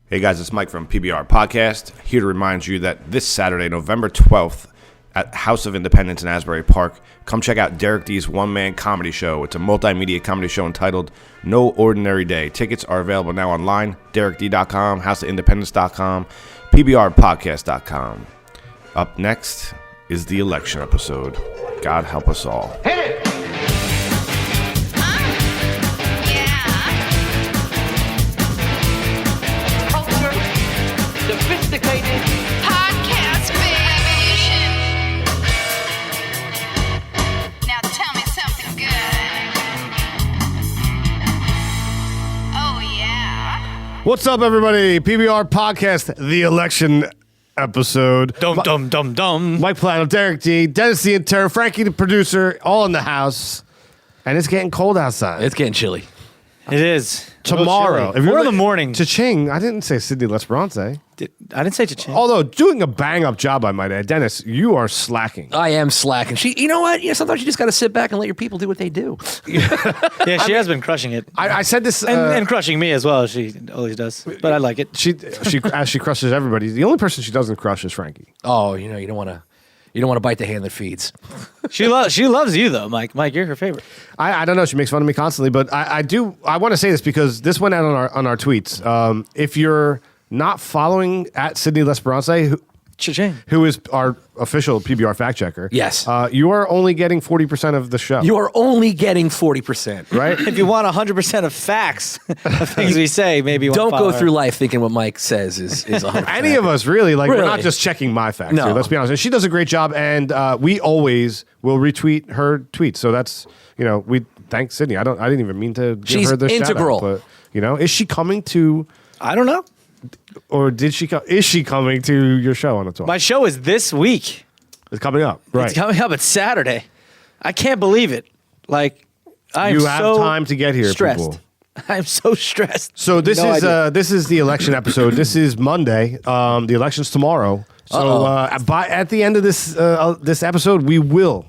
Hey guys, it's Mike from PBR Podcast, here to remind you that this Saturday, November 12th, at House of Independence in Asbury Park, come check out Derek D's one-man comedy show. It's a multimedia comedy show entitled No Ordinary Day. Tickets are available now online, derekd.com, houseofindependence.com, pbrpodcast.com. Up next is the election episode. God help us all. Hit it! Sophisticated podcast, baby. Now tell me something good. Oh, yeah. What's up, everybody? PBR Podcast, the election episode. Dum. Mike Plato, Derek D, Dennis the intern, Frankie the producer, all in the house. And it's getting cold outside. It's getting chilly. It is. Tomorrow. If you're in the morning. Cha-ching. I didn't say Sidney Lesperance. I didn't say cha-ching. Although doing a bang-up job, I might add. Dennis, you are slacking. I am slacking. You know what? Sometimes you just got to sit back and let your people do what they do. Yeah, she has been crushing it. I said this... and crushing me as well, as she always does. But I like it. She as she crushes everybody. The only person she doesn't crush is Frankie. Oh, you don't want to bite the hand that feeds. She loves you though, Mike. Mike, you're her favorite. I don't know. She makes fun of me constantly, but I want to say this because this went out on our tweets. If you're not following at Sidney Lesperance, Cha-ching. who is our official PBR fact checker, Yes. you are only getting 40% of the show. You are only getting 40%. right. If you want 100% of facts of things we say, maybe you Don't want to go follow her. through life thinking what Mike says is 100%. Any of us really we're Really? not just checking my facts. No. Here, let's be honest. And she does a great job, and we always will retweet her tweets. So that's we thank Sydney. I didn't even mean to give She's her the integral. shout out, but is she coming to? I don't know. Or did she? Is she coming to your show on the 12th? My show is this week. It's coming up, right? It's coming up. It's Saturday. I can't believe it. I'm You have so time to get here, stressed. people. I'm so stressed. So this No is idea. this is the election episode. This is Monday. The election's tomorrow. So at the end of this episode, we will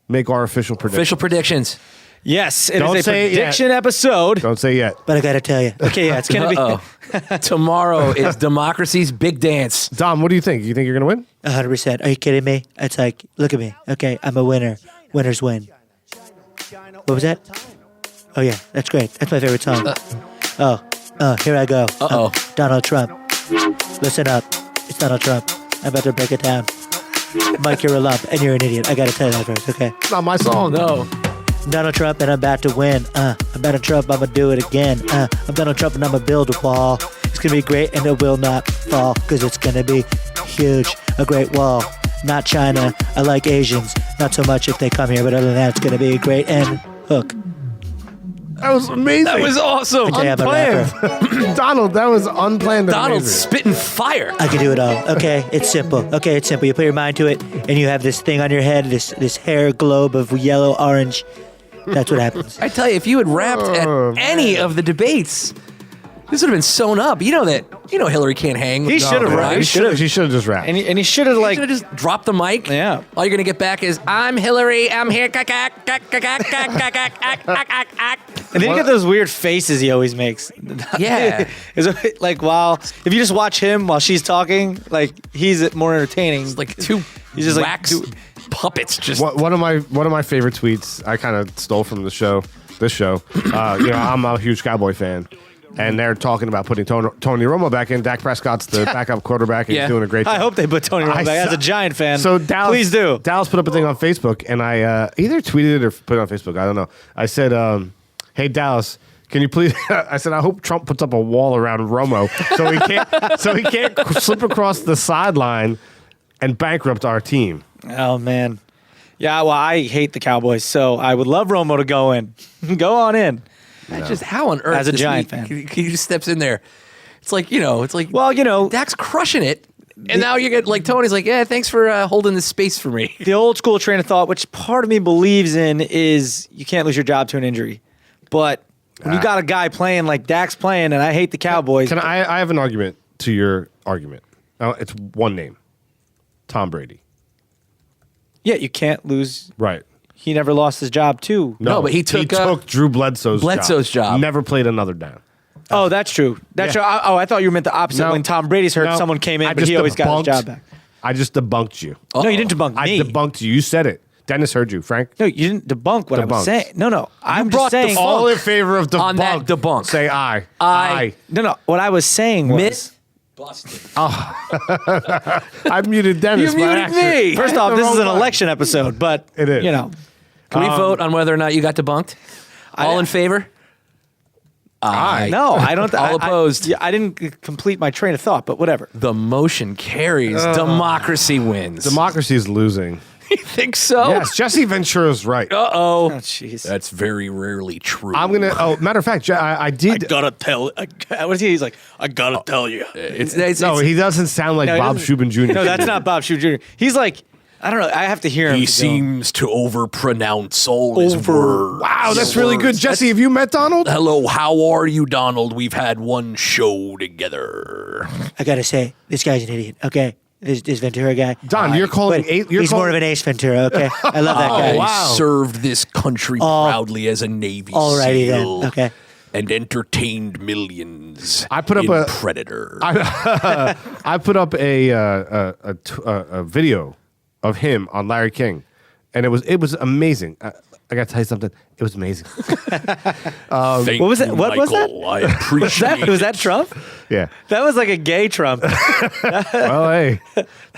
make our official prediction. Official predictions. Yes, it Don't is a say it yet. prediction episode. Don't say yet. But I got to tell you. Okay, yeah, it's going to be... Tomorrow is democracy's big dance. Dom, what do you think? You think you're going to win? 100%. Are you kidding me? It's like, look at me. Okay, I'm a winner. Winners win. What was that? Oh, yeah, that's great. That's my favorite song. Here I go. Uh-oh. Donald Trump. Listen up. It's Donald Trump. I'm about to break it down. Mike, you're a lump, and you're an idiot. I got to tell you that first, okay? It's not my song. No. I'm Donald Trump, and I'm about to win. I'm Donald Trump, I'm going to do it again. I'm Donald Trump, and I'm going to build a wall. It's going to be great, and it will not fall, because it's going to be huge. A great wall. Not China. I like Asians. Not so much if they come here, but other than that, it's going to be great. And hook. That was amazing. That was awesome. Okay, I'm a rapper. Donald, that was unplanned. and Donald's amazing. spitting fire. I can do it all. Okay, it's simple. Okay, it's simple. You put your mind to it, and you have this thing on your head, this hair globe of yellow, orange. That's what happens. I tell you, if you had rapped at any of the debates, this would have been sewn up. You know that. Hillary can't hang. He should have Yeah, rapped. She should have just rapped. And he should have, Should have just dropped the mic. Yeah. All you're gonna get back is I'm Hillary. I'm here. And then you get those weird faces he always makes. Yeah. It's like, if you just watch him while she's talking, he's more entertaining. It's like two He's just like, wax puppets. Just One of my favorite tweets I kind of stole from this show. I'm a huge Cowboy fan, and they're talking about putting Tony Romo back in. Dak Prescott's the backup quarterback, and he's doing a great job. I hope they put Tony Romo back. As a Giant fan, So Dallas, please do. Dallas put up a thing on Facebook, and I either tweeted it or put it on Facebook. I don't know. I said, "Hey Dallas, can you please?" I said, "I hope Trump puts up a wall around Romo so he can't slip across the sideline and bankrupt our team." Oh, man. Yeah, well, I hate the Cowboys, so I would love Romo to go in. Go on in. just how on earth As a this Giant week, fan. he just steps in there. It's like Dak's crushing it, and now you get Tony's like, yeah, thanks for holding this space for me. The old school train of thought, which part of me believes in, is you can't lose your job to an injury. But when you got a guy playing like Dak's playing, and I hate the Cowboys. I have an argument to your argument. It's one name, Tom Brady. Yeah, you can't lose. Right. He never lost his job too. No, but he took Drew Bledsoe's job. Never played another down. Oh, that's true. That's true. I thought you meant the opposite. No. When Tom Brady's hurt, No. someone came in, I but he just always got his debunked- job back. I just debunked you. No, you didn't debunk I me. debunked you. You said it. Dennis heard you, Frank. No, you didn't debunk what I was Debunked. saying. No. I'm brought just saying. the All in favor of debunk. On that debunk. Say aye. Aye. No. What I was saying was. Myth busted. I muted Dennis. You by muted accident. me. First off, The this is wrong an one. election episode, but It is. You know, Can we vote on whether or not you got debunked? All in favor? Aye. no, I don't. All opposed. I didn't complete my train of thought, but whatever. The motion carries. Democracy wins. Democracy is losing. You think so? Yes, Jesse Ventura's right. Uh-oh. Oh, jeez. That's very rarely true. I'm gonna. Oh, matter of fact, I did. gotta tell. What is he? He's like, I gotta tell you. No, he doesn't sound like No, he Bob doesn't- Shubin Jr. No, that's not Bob Shue Jr. He's like, I don't know. I have to hear him. He to go. seems to overpronounce all his words. Wow, that's really good. Jesse, have you met Donald? Hello, how are you, Donald? We've had one show together. I gotta say, this guy's an idiot. Okay, this Ventura guy. Don, you're calling. But You're he's calling, more of an Ace Ventura. Okay, I love that guy. I served this country proudly as a Navy Alrighty SEAL. then. Okay. And entertained millions. I put up in a- Predator. I put up a video of him on Larry King, and it was amazing. I got to tell you something. It was amazing. Thank What was you, that? What was that? Michael. I appreciate Was that Trump? Yeah. That was like a gay Trump. Well, hey,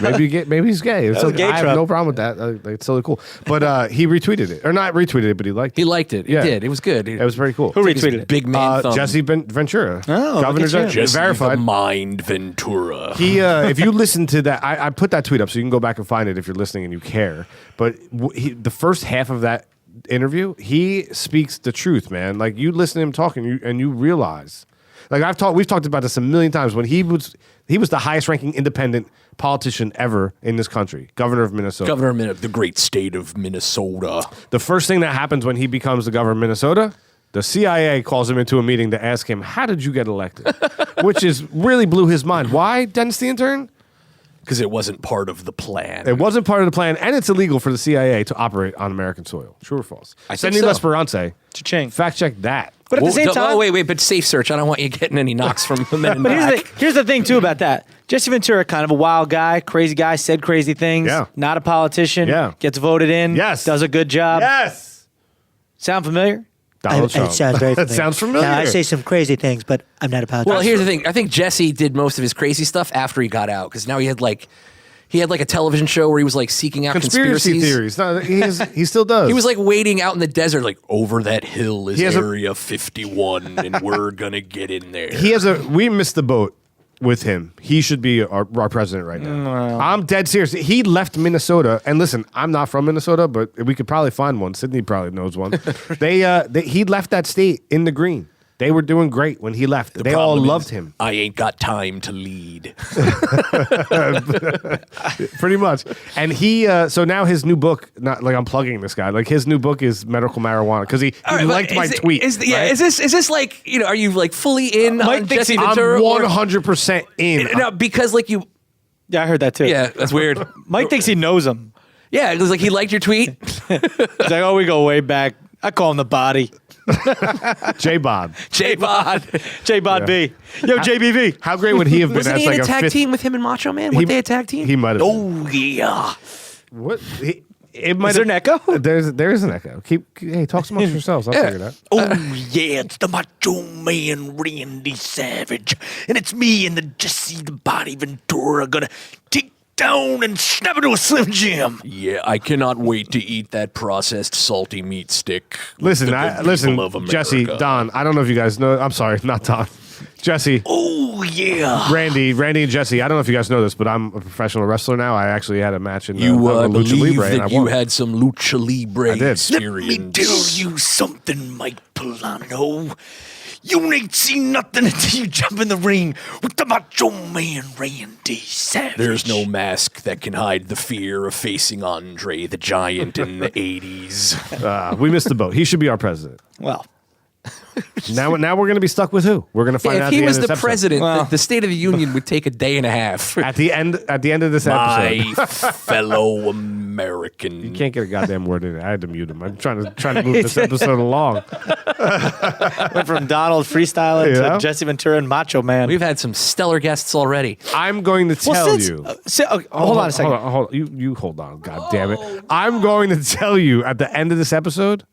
maybe he's gay. It's was okay. gay I have Trump. no problem with that. It's totally cool. But he retweeted it, or not retweeted it, but he liked it. He liked it. He Yeah. did. It was good. It was very cool. Who retweeted it? Big man thumb. Jesse Ventura, Oh, Governor look at you. Jesse verified. the Mind Ventura. He, if you listen to that, I put that tweet up, so you can go back and find it if you're listening and you care. But the first half of that interview, he speaks the truth, man. Like you listen to him talking, and you realize, like we've talked about this a million times. When he was the highest ranking independent politician ever in this country, governor of Minnesota. Governor of the great state of Minnesota. The first thing that happens when he becomes the governor of Minnesota, the CIA calls him into a meeting to ask him, "How did you get elected?" Which is really blew his mind. Why, Dennis the intern? Because it wasn't part of the plan. It wasn't part of the plan, and it's illegal for the CIA to operate on American soil. True or false? I think Cindy so. L'esperance. Cha-ching. Fact check that. But at the same time, Oh, wait, but safe search. I don't want you getting any knocks from the men in But black. here's the thing too about that. Jesse Ventura, kind of a wild guy, crazy guy, said crazy things. Yeah. Not a politician. Yeah. Gets voted in. Yes. Does a good job. Yes. Sound familiar? Donald Trump. It sounds very That familiar. sounds familiar. Now, I say some crazy things, but I'm not a politician. Well, here's the thing. I think Jesse did most of his crazy stuff after he got out because now he had like a television show where he was like seeking out Conspiracy conspiracies. theories. No, he still does. He was like waiting out in the desert, like over that hill is He has a- Area 51, and we're gonna get in there. We missed the boat with him. He should be our president right now. I'm dead serious. He left Minnesota, and listen, I'm not from Minnesota, but we could probably find one. Sydney probably knows one. He left that state in the green. They were doing great when he left. They all Problem loved is, him, I ain't got time to lead. pretty much. And he, so now his new book, not like I'm plugging this guy, like his new book is medical marijuana because he All right, liked but my tweet. Is right? this like, are you like fully in Mike on thinks Jesse he- I'm Ventura? or- 100% in. No, because like you, Yeah, I heard that too. yeah, that's weird. Mike thinks he knows him. Yeah, it was like he liked your tweet. He's like, oh, we go way back. I call him the body. J-Bob. J-Bod. J-Bod B. Yo, JBV. How great would he have been Wasn't as he like in a a tag fifth? team with him and Macho Man? Weren't they a tag team? He might have. Oh, yeah. What? It might Is there have- an echo? There is an echo. Hey, talk amongst yourselves. I'll figure it out. Oh yeah, it's the Macho Man Randy Savage, and it's me and the Jesse the Body Ventura gonna take down and snap into a Slim Jim. Yeah, I cannot wait to eat that processed salty meat stick. with Listen, the good listen, people of America. Jesse, Don. I don't know if you guys know. I'm sorry, not Don. Jesse, Oh yeah. Randy, and Jesse. I don't know if you guys know this, but I'm a professional wrestler now. I actually had a match in You Lucha believe Libre, and I that you won. had some lucha libre I did. Let me experience. tell you something, Mike Polano. You ain't seen nothing until you jump in the ring with the Macho Man Randy Savage. There's no mask that can hide the fear of facing Andre the Giant in the 80s. We missed the boat. He should be our president. Well, Now we're going to be stuck with who? We're going to find out. If he at was the end the of this episode. president, Well- the State of the Union would take a day and a half. At the end of this episode, My fellow American. you can't get a goddamn word in it. I had to mute him. I'm trying to move this episode along. Went from Donald freestyling You know? to Jesse Ventura and Macho Man. We've had some stellar guests already. I'm going to tell you. Hold on a second. Hold on. You hold on. God damn it. I'm going to tell you at the end of this episode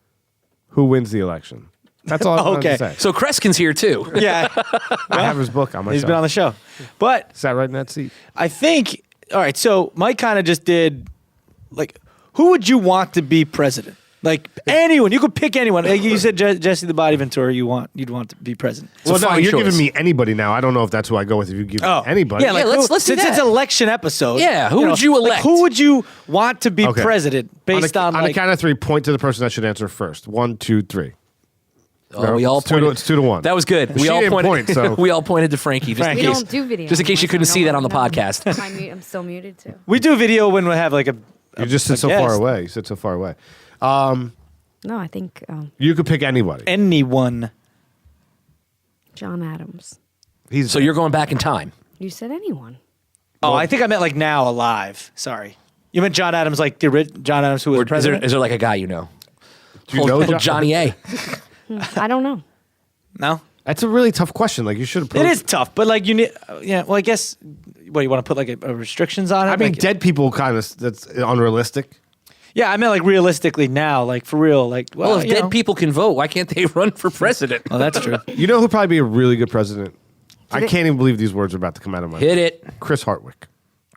who wins the election. That's all I'm Okay. going to say. So Kreskin's here too. Yeah, I have his book on my he's shelf. been on the show. But Sat right in that seat. I think, all right, so Mike kind of just did, like, who would you want to be president? Like, anyone. You could pick anyone. Like you said Jesse the Body Ventura you'd want to be president. It's a Well, no, fine you're choice. giving me anybody now. I don't know if that's who I go with if you give me anybody. Yeah, like let's do since it's that. an election episode. Yeah, who would you like, elect? who would you want to be Okay. president based on a like, count of three, point to the person that should answer first. 1, 2, 3. Oh, we all It's 2 to- pointed. it's 2 to 1. That was good. She We all didn't pointed. point, so- We all pointed to Frankie just in Frankie. We case. don't do video. Just in case you couldn't see that on the podcast. I'm still muted too. we do video when we have like a You just sit so guest. far away. You sit so far away. No, I think You could pick anybody. anyone. John Adams. He's So you're going back in time. You said anyone. Oh, I think I meant like now alive. Sorry. You meant John Adams, like the John Adams who was Or president? is there like a guy you know? Do you know John- Johnny A. I don't know. No? That's a really tough question. Like you should approach. It is tough, but like you need, yeah. Well, I guess. What you want to put like a restrictions on it? I mean, Like- dead people kind of that's unrealistic. Yeah, I meant like realistically now, like for real, like. Well, Well, if you dead know. people can vote, why can't they run for president? Oh, that's true. You know who'd probably be a really good president? I can't even believe these words are about to come out of my Hit it, Chris Hartwick.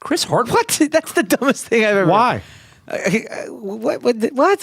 Chris Hardwick. What? That's the dumbest thing I've ever. Why? What?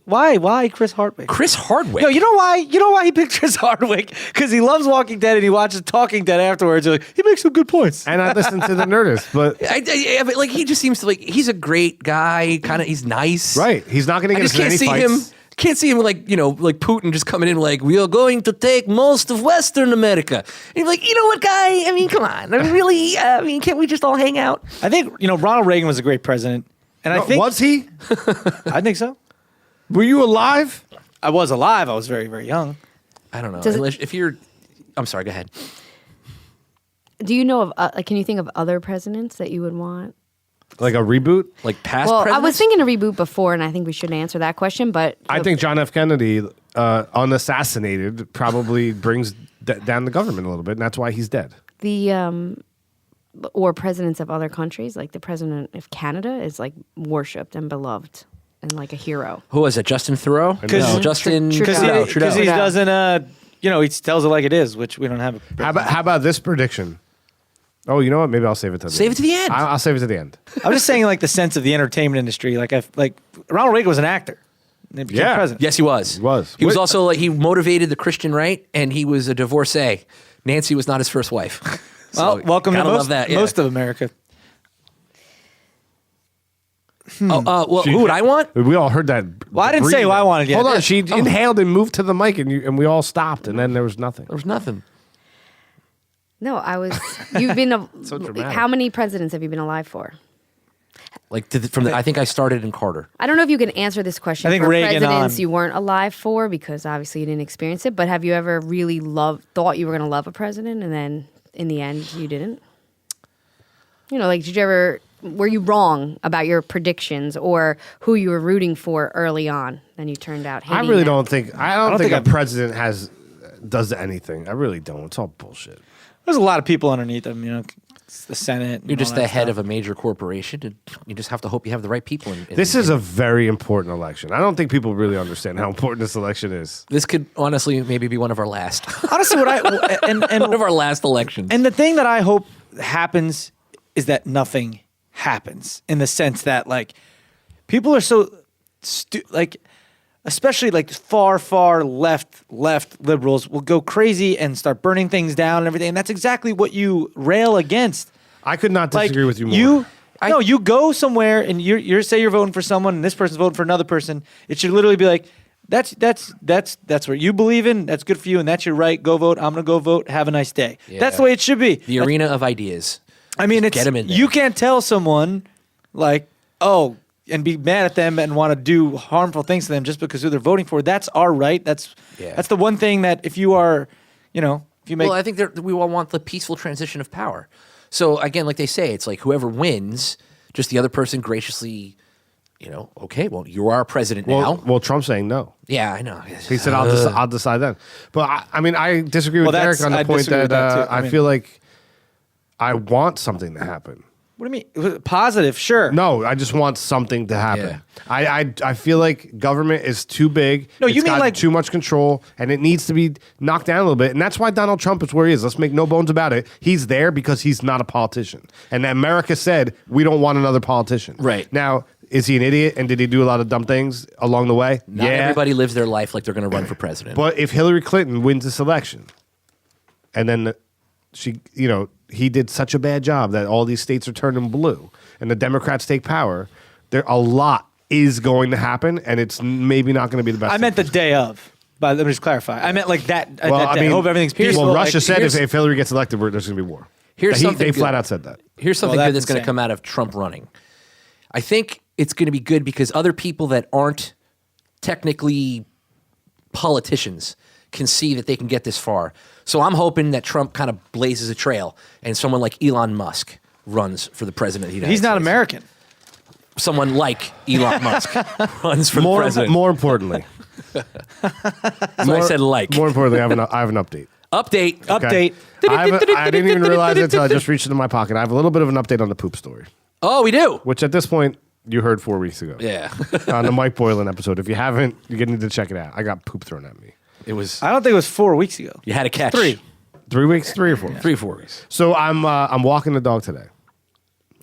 Why? Why Chris Hardwick? Chris Hardwick. Yo, you know why? You know why he picked Chris Hardwick? Because he loves Walking Dead and he watches Talking Dead afterwards. You're like, he makes some good points. And I listen to the Nerdist, but but like he just seems to like he's a great guy. Kind of, he's nice. right, he's not going to I get just us in can't any see fights. him. Can't see him like like Putin just coming in like we are going to take most of Western America. And you're like, you know what, guy? I mean, come on. I mean, really? I mean, can't we just all hang out? I think Ronald Reagan was a great president, and I think Was he? I think so. Were you alive? I was alive. I was very very young. I don't know. Does it- Unless- if you're, I'm sorry. Go ahead. Do you know of? Like, can you think of other presidents that you would want? Like a reboot? Like past Well, presidents. I was thinking a reboot before, and I think we should answer that question. But I think John F. Kennedy, unassassinated, probably brings down the government a little bit, and that's why he's dead. the or presidents of other countries, like the president of Canada, is like worshipped and beloved and like a hero. Who was it? Justin Thoreau? Because- No, Justin Trudeau. Because Trudeau. he doesn't. He tells it like it is, which we don't have. How about this prediction? Oh, you know what? Maybe I'll save it to the Save end. it to the end. I'll save it to the end. I'm just saying, like the sense of the entertainment industry. Like Ronald Reagan was an actor. And he became Yeah. president. Yes, he was. He was. He was Wait- also like he motivated the Christian right, and he was a divorcee. Nancy was not his first wife. Well, So, welcome to gotta most, love that. Yeah. most of America. Well, who would I want? We all heard that. Well, I didn't say who I wanted yet. Hold on. She inhaled and moved to the mic, and we all stopped, and then there was nothing. There was nothing. No, I was. You've been. So dramatic. How many presidents have you been alive for? Like I think I started in Carter. I don't know if you can answer this question I think for Reagan presidents on. you weren't alive for because obviously you didn't experience it. But have you ever really thought you were going to love a president and then in the end you didn't? Like did you ever? Were you wrong about your predictions or who you were rooting for early on? Then you turned out hating I really them? don't think. I don't think think a president does anything. I really don't. It's all bullshit. There's a lot of people underneath him. It's the Senate. You're just the head of a major corporation, and you just have to hope you have the right people. This is a very important election. I don't think people really understand how important this election is. This could honestly maybe be one of our last, Honestly, what I and one of our last elections. And the thing that I hope happens is that nothing happens in the sense that like people are so especially like far left liberals will go crazy and start burning things down and everything. And that's exactly what you rail against. I could not disagree with you more. You go somewhere and you're say you're voting for someone and this person's voting for another person. It should literally be like, that's what you believe in. That's good for you, and that's your right. Go vote. I'm gonna go vote. Have a nice day. Yeah. That's the way it should be. the arena of ideas. I mean, Just get 'em in there. you can't tell someone like, oh, and be mad at them and want to do harmful things to them just because who they're voting for. That's our right. That's the one thing that if you are, if you make. Well, I think we all want the peaceful transition of power. So again, like they say, it's like whoever wins, just the other person graciously, okay, well, you are our president now. Well, Trump's saying no. Yeah, I know. He said, I'll decide then. But I disagree with Derek on the point that, I feel like I want something to happen. What do you mean? Positive, sure. No, I just want something to happen. Yeah. I feel like government is too big. No, it's you mean got like too much control, and it needs to be knocked down a little bit. And that's why Donald Trump is where he is. Let's make no bones about it. He's there because he's not a politician. And America said, we don't want another politician. Right. Now, is he an idiot, and did he do a lot of dumb things along the way? Not everybody lives their life like they're going to run for president. But if Hillary Clinton wins this election, and then he did such a bad job that all these states are turning blue, and the Democrats take power, a lot is going to happen, and it's maybe not going to be the best. I meant the day of. But let me just clarify. I meant like that. Well, that day. I hope everything's peaceful. Well, Russia said if Hillary gets elected, there's going to be war. They flat out said that. Here's something good that's going to come out of Trump running. I think it's going to be good because other people that aren't technically politicians can see that they can get this far. So I'm hoping that Trump kind of blazes a trail and someone like Elon Musk runs for the president of the United States. He's not American. Someone like Elon Musk runs for the president. More importantly. I said like. More importantly, I have an update. Update. Okay. Update. I didn't even realize it until I just reached into my pocket. I have a little bit of an update on the poop story. Oh, we do. Which at this point, you heard 4 weeks ago. Yeah. On the Mike Boylan episode. If you haven't, you're going to need to check it out. I got poop thrown at me. It was. I don't think it was 4 weeks ago. You had a catch. 3. 3 weeks? 3 or 4? 3 or 4 weeks. So I'm walking the dog today.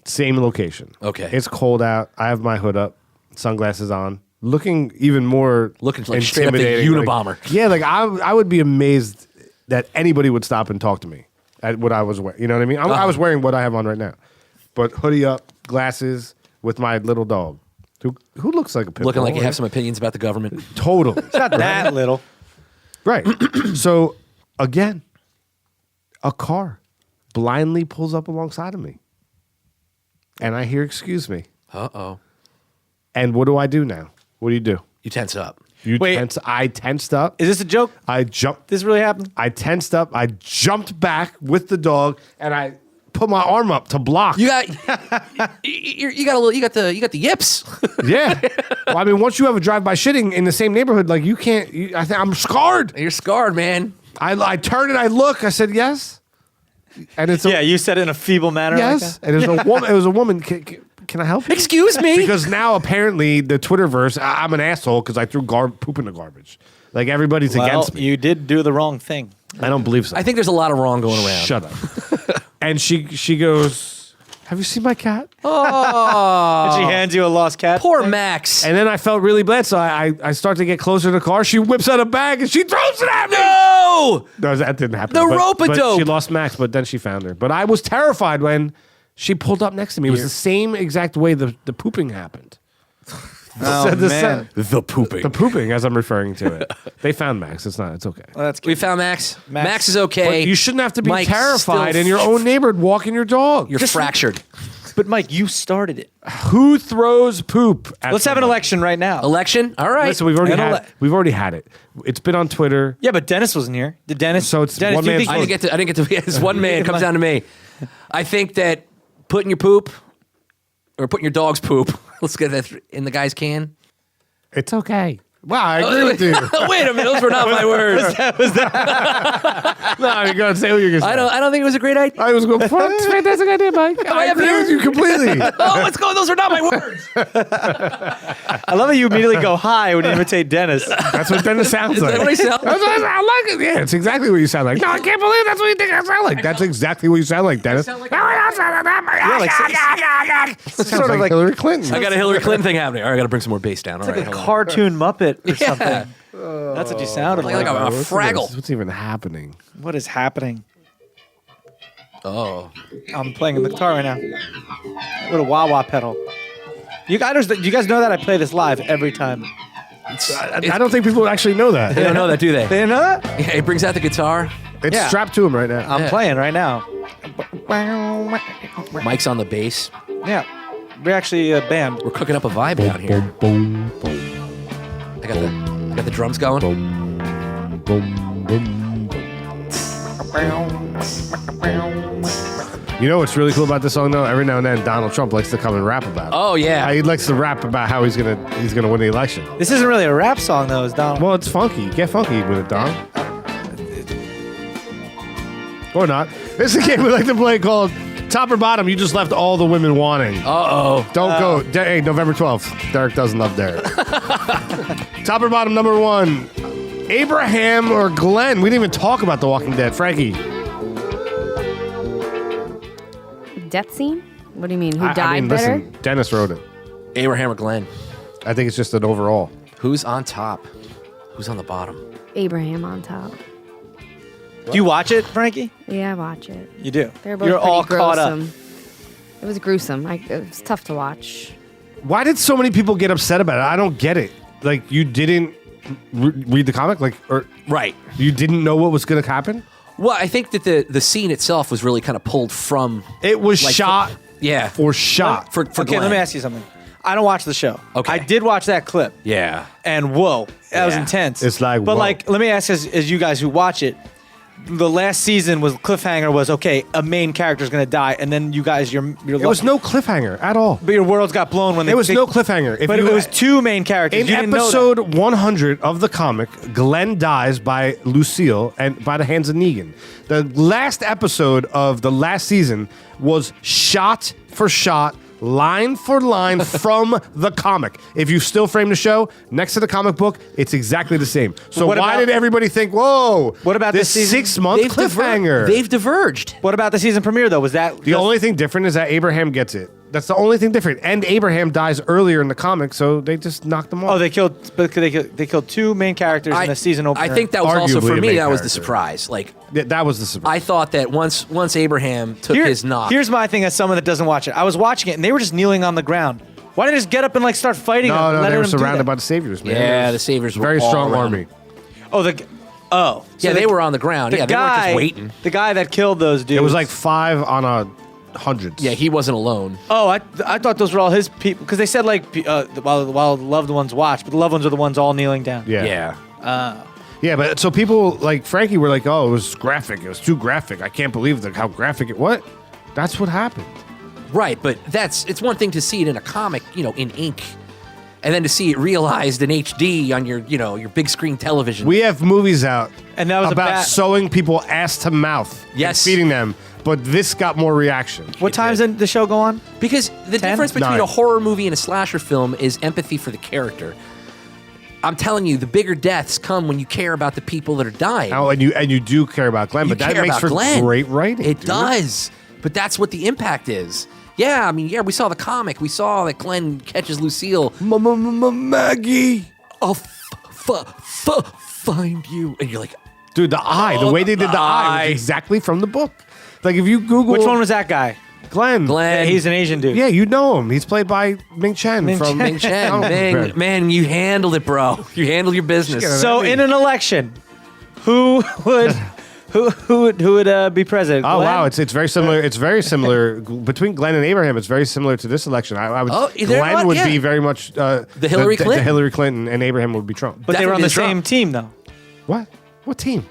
Same location. Okay. It's cold out. I have my hood up, sunglasses on, looking even more looking like straight up the Unabomber. I would be amazed that anybody would stop and talk to me at what I was wearing. You know what I mean? I was wearing what I have on right now, but hoodie up, glasses, with my little dog, who looks like a pit Looking bull, like you right? have some opinions about the government. Totally. It's not that little. Right. So again, a car blindly pulls up alongside of me. And I hear, excuse me. Uh-oh. And what do I do now? What do you do? You tense up. I tensed up. Is this a joke? I jumped. This really happened? I tensed up. I jumped back with the dog, and I put my arm up to block. You got the yips. Yeah. Well, I mean, once you have a drive-by shitting in the same neighborhood, like you can't. I think I'm scarred. You're scarred, man. I turn and I look. I said yes. And it's you said it in a feeble manner. yes. Like that? And it was a woman. It was a woman. Can I help you? Excuse me. Because now apparently the Twitterverse, I'm an asshole because I threw poop in the garbage. Like everybody's against me. You did do the wrong thing. I don't believe so. I think there's a lot of wrong going around. Shut up. And she goes, "Have you seen my cat?" Did she hand you a lost cat? Poor Max. And then I felt really bad, so I start to get closer to the car. She whips out a bag and she throws it at me. No! No, that didn't happen. The but rope-a-dope. She lost Max, but then she found her. But I was terrified when she pulled up next to me. It was the same exact way the pooping happened. Oh, man. The pooping. The pooping, as I'm referring to it. They found Max. It's okay. Well, that's We good. found Max. Max is okay. But you shouldn't have to be Mike's terrified still in your own neighborhood walking your dog. You're fractured. But Mike, you started it. Who throws poop at Let's have an somebody? election right now. Election? All right. Listen, we've already had it. It's been on Twitter. Yeah, but Dennis wasn't here. Did Dennis? So it's Dennis, one do you man's think- I didn't get to. It's one man. It comes down to me. I think that putting your poop or putting your dog's poop, let's get that in the guy's can. It's okay. Wow, I agree with you. Wait a minute, those were not my words. No, you're going to say what you're going to say. I don't think it was a great idea. I was going, it's a fantastic idea, Mike. I have agree here? with you completely. Oh, let's go. Those are not my words. I love how you immediately go high when you imitate Dennis. That's what Dennis sounds Is like. that what I sound That's what I sound like. Yeah, it's exactly what you sound like. No, I can't believe that's what you think I sound like. That's exactly what you sound like, Dennis. sound like- No, I don't sound like that. It's sort of like Hillary Clinton. I got a Hillary Clinton thing happening. All right, I got to bring some more bass down. All right, a hold on. cartoon Muppet or Yeah. something. That's what you sounded like. Like a Fraggle. What's even happening? What is happening? Oh. I'm playing the guitar right now with a wah-wah pedal. You guys know that I play this live every time. I don't think people actually know that. They don't know that, do they? They didn't know that? Yeah, he brings out the guitar. It's Yeah. strapped to him right now. I'm playing right now. Mike's on the bass. Yeah. We're actually a band. We're cooking up a vibe down here. I got the drums going. You know what's really cool about this song though? Every now and then Donald Trump likes to come and rap about it. Oh yeah. He likes to rap about how he's gonna win the election. This isn't really a rap song though, is Donald? Well, it's funky. Get funky with it, Don. Or not. This is a game we like to play called Top or Bottom. You just left all the women wanting. Uh-oh. Don't go. Hey, November 12th. Derek doesn't love Derek. Top or Bottom number 1. Abraham or Glenn? We didn't even talk about The Walking Dead. Frankie. Death scene? What do you mean? Who I died mean, better? listen, Dennis wrote it. Abraham or Glenn? I think it's just an overall. Who's on top? Who's on the bottom? Abraham on top. Do you watch it, Frankie? Yeah, I watch it. You do. They're both You're pretty all caught up. gruesome. It was gruesome. It was tough to watch. Why did so many people get upset about it? I don't get it. Like, you didn't read the comic? Or Right. you didn't know what was going to happen? Well, I think that the scene itself was really kind of pulled from. It was Like, shot Yeah. for shot. For Okay, Glenn. let me ask you something. I don't watch the show. Okay. I did watch that clip, Yeah. and whoa, that was Yeah. intense. It's like, but whoa. like, let me ask as you guys who watch it, the last season was cliffhanger was okay, a main character is gonna die, and then you guys, your It was no cliffhanger at all. but your worlds got blown when There was no cliffhanger. If But you- it was two main characters. In You didn't know that. episode 100 of the comic, Glenn dies by Lucille and by the hands of Negan. The last episode of the last season was shot for shot, line for line from the comic. If you still frame the show next to the comic book, it's exactly the same. So What why about- did everybody think, whoa, What about this this season? 6-month cliffhanger? They've diverged. What about the season premiere though? Was that The only thing different is that Abraham gets it. That's the only thing different. And Abraham dies earlier in the comic, so they just knocked him off. Oh, they killed two main characters in the season opener. I think that was also Arguably for a me. main That was the character. surprise. Like That was the surprise. I thought that once Abraham took his knock. Here's my thing as someone that doesn't watch it. I was watching it and they were just kneeling on the ground. Why didn't they just get up and like start fighting? No, them? they were Letting them do surrounded that? by the Saviors, man. Yeah, It was the Saviors were very all strong around army. So yeah, they were on the ground. Yeah, they weren't just waiting. The guy that killed those dudes. It was like 5 on a hundreds. Yeah, he wasn't alone. Oh, I thought those were all his people because they said like while the loved ones watch, but the loved ones are the ones all kneeling down. Yeah. Yeah. Yeah, but so people like Frankie were like, "Oh, it was graphic. It was too graphic. I can't believe how graphic it." What? That's what happened. Right, but it's one thing to see it in a comic, in ink, and then to see it realized in HD on your big screen television. We have movies out And that was about sewing people ass to mouth Yes. and feeding them, but this got more reaction. What time's the show go on? Because the 10? difference between 9. a horror movie and a slasher film is empathy for the character. I'm telling you, the bigger deaths come when you care about the people that are dying. Oh, and you do care about Glenn, You but that care makes about for Glenn. great writing. It dude. does. But that's what the impact is. Yeah, I mean, we saw the comic. We saw that Glenn catches Lucille. Maggie. I'll find you. And you're like, Dude, the eye, the way they did the eye eye. was exactly from the book. Like if you Google Which one was that guy? Glenn. Glenn. He's an Asian dude. Yeah, you know him. He's played by Ming Chen from Ming Chen. Oh, Man, you handled it, bro. You handled your business. Yeah. So in an election, who would be president? Oh Glenn? wow, it's very similar. It's very similar between Glenn and Abraham. It's very similar to this election. I would. Oh, you know Glenn what? would Yeah. be very much the Hillary Clinton. the Hillary Clinton, and Abraham would be Trump. But they were on the Definitely same Trump. team though. What? What team?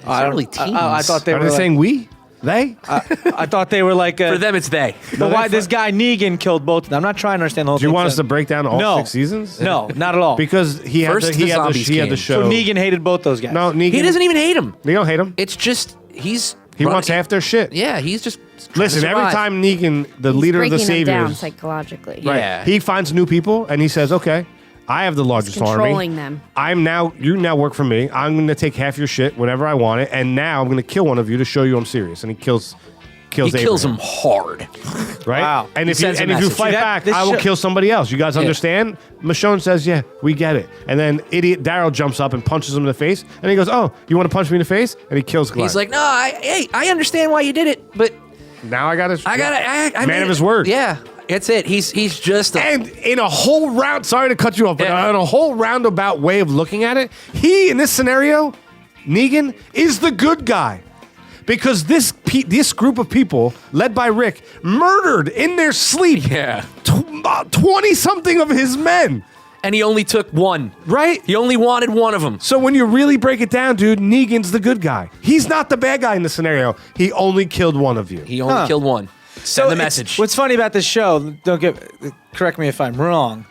Not really teams. I thought they Are were. they like- saying we? They? I thought they were like. For them, it's they. But why this guy Negan killed both of them? I'm not trying to understand the whole Do you thing. want us to break down all No. 6 seasons? No, not at all. Because he had First the, the he had the, zombies he had the came. show. So Negan hated both those guys. No, Negan. He doesn't even hate him. You don't hate him. It's just He wants half their shit. Yeah, he's just trying to Listen, every survive. time Negan, the He's leader of the breaking them down Saviors, psychologically. Right. Yeah. he finds new people and he says, "Okay, I have the largest controlling army. them. You now work for me. I'm going to take half your shit whenever I want it, and now I'm going to kill one of you to show you I'm serious." And he kills He kills Abraham, him hard. right? Wow. And He if you sends a fight message. See, back, this I will show- kill somebody else. You guys understand? Michonne says, "Yeah, we get it." And then idiot Daryl jumps up and punches him in the face, and he goes, "Oh, you want to punch me in the face?" And he kills Glenn. He's like, no, I understand why you did it, but "Now I got to." I Man made of it." his word. Yeah, that's it. He's just And in a whole round, sorry to cut you off, but Yeah. in a whole roundabout way of looking at it, he, in this scenario, Negan, is the good guy. Because this group of people, led by Rick, murdered in their sleep Yeah. 20 something of his men. And he only took one. Right? He only wanted one of them. So when you really break it down, dude, Negan's the good guy. He's not the bad guy in the scenario. He only killed one of you. He only killed one. Send the it's- message. What's funny about this show? Correct me if I'm wrong,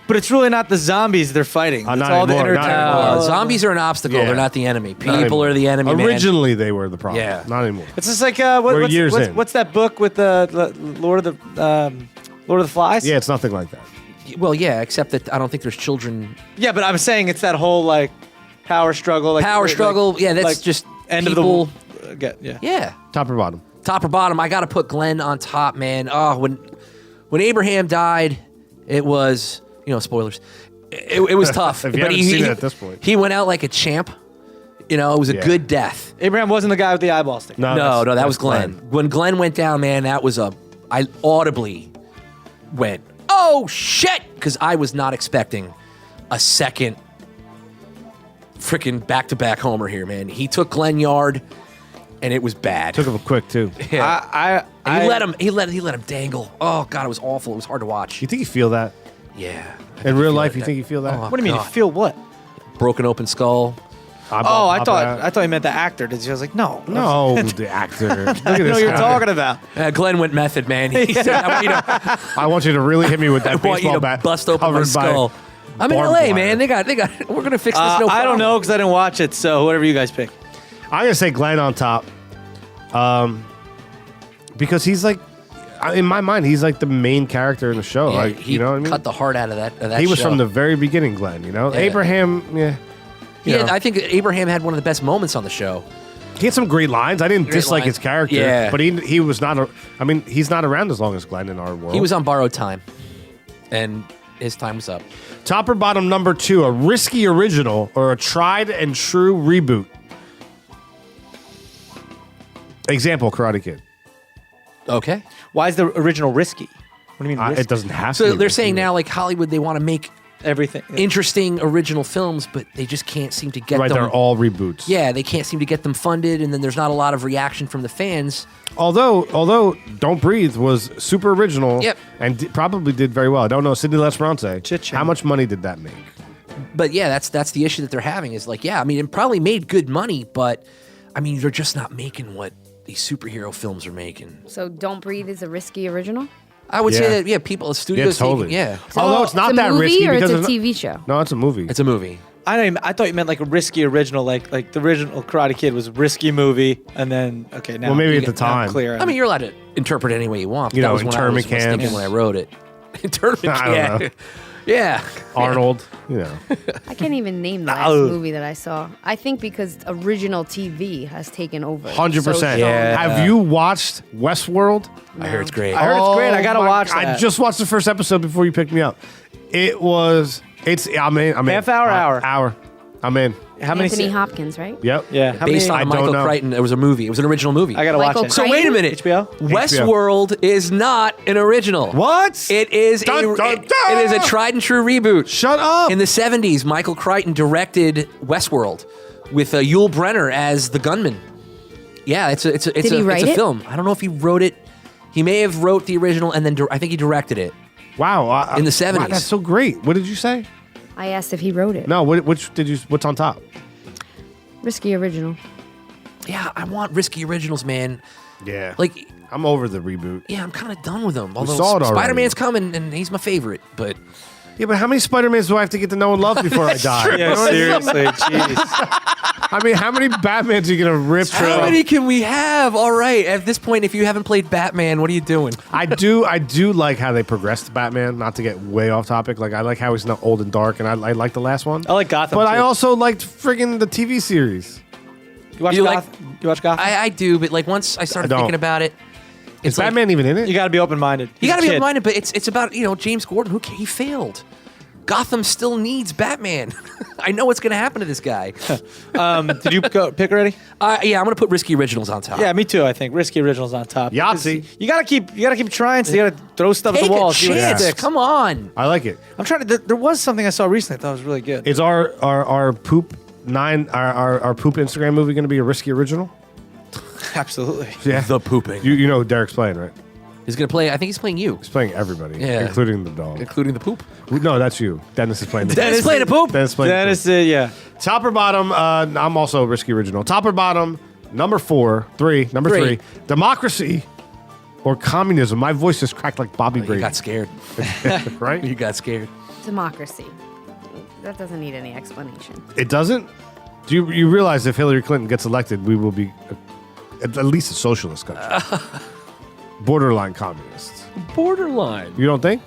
but it's really not the zombies they're fighting. It's not all the anymore, not entertainment. anymore. Zombies are an obstacle. Yeah. They're not the enemy. Not People anymore. are the enemy, man. Originally, they were the problem. Yeah. Not anymore. It's just like We're years in. what's that book with the Lord of the Flies? Yeah, it's nothing like that. Well, yeah, except that I don't think there's children. Yeah, but I'm saying it's that whole like power struggle. Like, Power struggle. Yeah, that's like, just end people. of the. Yeah. Yeah. Top or bottom? Top or bottom, I got to put Glenn on top, man. Oh, when Abraham died, it was, spoilers. It was tough. If you haven't seen it at this point. He went out like a champ. It was a good death. Abraham wasn't the guy with the eyeball stick. No, that was Glenn. When Glenn went down, man, that was I audibly went, oh shit, because I was not expecting a second freaking back-to-back homer here, man. He took Glenn Yard, and it was bad. Took him quick too. Yeah. And he let him dangle. Oh god, it was awful. It was hard to watch. You think you feel that Yeah. in real life? You think you feel that? What do you mean? God. You feel what? Broken open skull. I thought you meant the actor. I was like, no, No, the actor. Look at I know this what you're guy. talking about. Glenn went method, man. He said, I want you to really hit me with that I want you baseball to bat. bust open my covered by skull. I'm in barbed LA, wire. man. They got. We're gonna fix this. No I don't problem. know because I didn't watch it. So whatever you guys pick. I'm gonna say Glenn on top, because he's like, in my mind, he's like the main character in the show. Yeah, like, he you know what I mean? cut the heart out of that. He was show. from the very beginning, Glenn. Yeah. Abraham. you Yeah, know. I think Abraham had one of the best moments on the show. He had some great lines. I didn't Great dislike lines. his character. Yeah. But he was not. He's not around as long as Glenn in our world. He was on borrowed time, and his time was up. Top or bottom number 2, a risky original or a tried and true reboot. Example: Karate Kid. Okay. Why is the original risky? What do you mean? Risky? It doesn't have to. So be they're risky. saying now, like Hollywood, they want to make Everything. interesting original films, but they just can't seem to get Right, them. they're all reboots. Yeah, they can't seem to get them funded, and then there's not a lot of reaction from the fans. Although Don't Breathe was super original. Yep. And probably did very well. I don't know, Sidney Lesperance. Cha-ching. How much money did that make? But yeah, that's the issue that they're having is like, yeah, I mean, it probably made good money, but I mean, they're just not making what these superhero films are making. So Don't Breathe is a risky original? I would Yeah. say that, yeah, people, studios, Yeah, totally. yeah, Although it's not a that movie risky or because it's a it's TV show? No, it's a movie. it's a movie. I thought you meant like a risky original, like the original Karate Kid was a risky movie, and then okay now. Well, maybe you at the get- now I'm time. clear. I mean, you're allowed to interpret it any way you want. But You that know, was when I was internment camps. thinking when I wrote it. Internment I don't camp. know. Yeah. Arnold. I can't even name the last movie that I saw. I think because original TV has taken over. 100%. So strong. Yeah. Have you watched Westworld? I heard it's great. I heard it's great. I gotta my- watch I that. just watched the first episode before you picked me up. It's I'm in. Half hour, hour? Hour. I'm in. How many? Anthony Hopkins, right? Yep. Yeah. How Based many? I on don't Michael know. Crichton, it was a movie. It was an original movie. I gotta Michael watch it. So wait a minute. HBO? Westworld is not an original. What? It is Dun, a dun, it- dun! it is a tried and true reboot. Shut up. In the 70s, Michael Crichton directed Westworld with Yul Brynner as the gunman. Yeah, it's a he write it's a it? film. I don't know if he wrote it. He may have wrote the original and then I think he directed it. Wow. In the 70s. Wow, that's so great. What did you say? I asked if he wrote it. No. What's on top? Risky original. Yeah, I want risky originals, man. Yeah. Like, I'm over the reboot. yeah, I'm kind of done with them. Although saw it already. Spider-Man's coming and he's my favorite, but Yeah, but how many Spider-Mans do I have to get to know and love before I die? Yeah, seriously. Jeez. I mean, how many Batmans are you gonna rip? how many can we have? All right, at this point, if you haven't played Batman, what are you doing? I do like how they progressed Batman. Not to get way off topic, like I like how he's not old and dark, and I like the last one. I like Gotham, but I too. also liked friggin' the TV series. You watch You Gotham? You watch Gotham? I do, but like once I started I don't. thinking about it, Is it's like- Batman even in it? You got to be open minded. You got to be reminded, but it's about James Gordon. He failed. Gotham still needs Batman. I know what's going to happen to this guy. Did you pick already? Yeah, I'm going to put risky originals on top. Yeah, me too. I think risky originals on top. Yahtzee. Because You gotta keep trying. So you gotta throw stuff at Take the wall. a See what chance. sticks. Come on. I like it. I'm trying to. There was something I saw recently. I thought was really good. Is our poop our poop Instagram movie going to be a risky original? Absolutely. Yeah. The pooping. You know who Derek's playing, right? He's going to play. I think he's playing you, He's playing everybody, Yeah. including the dog. including the poop. No, that's you. Dennis is playing the Dennis playing a poop. Dennis playing That the is it. Yeah. poop. Top or bottom? I'm also a Risky Original. Top or bottom? Number three. Democracy or communism? My voice just cracked like Bobby You Brady. got scared. Right? You got scared. Democracy. That doesn't need any explanation. It doesn't? Do you realize if Hillary Clinton gets elected, we will be at least a socialist country? Borderline communists. Borderline. You don't think?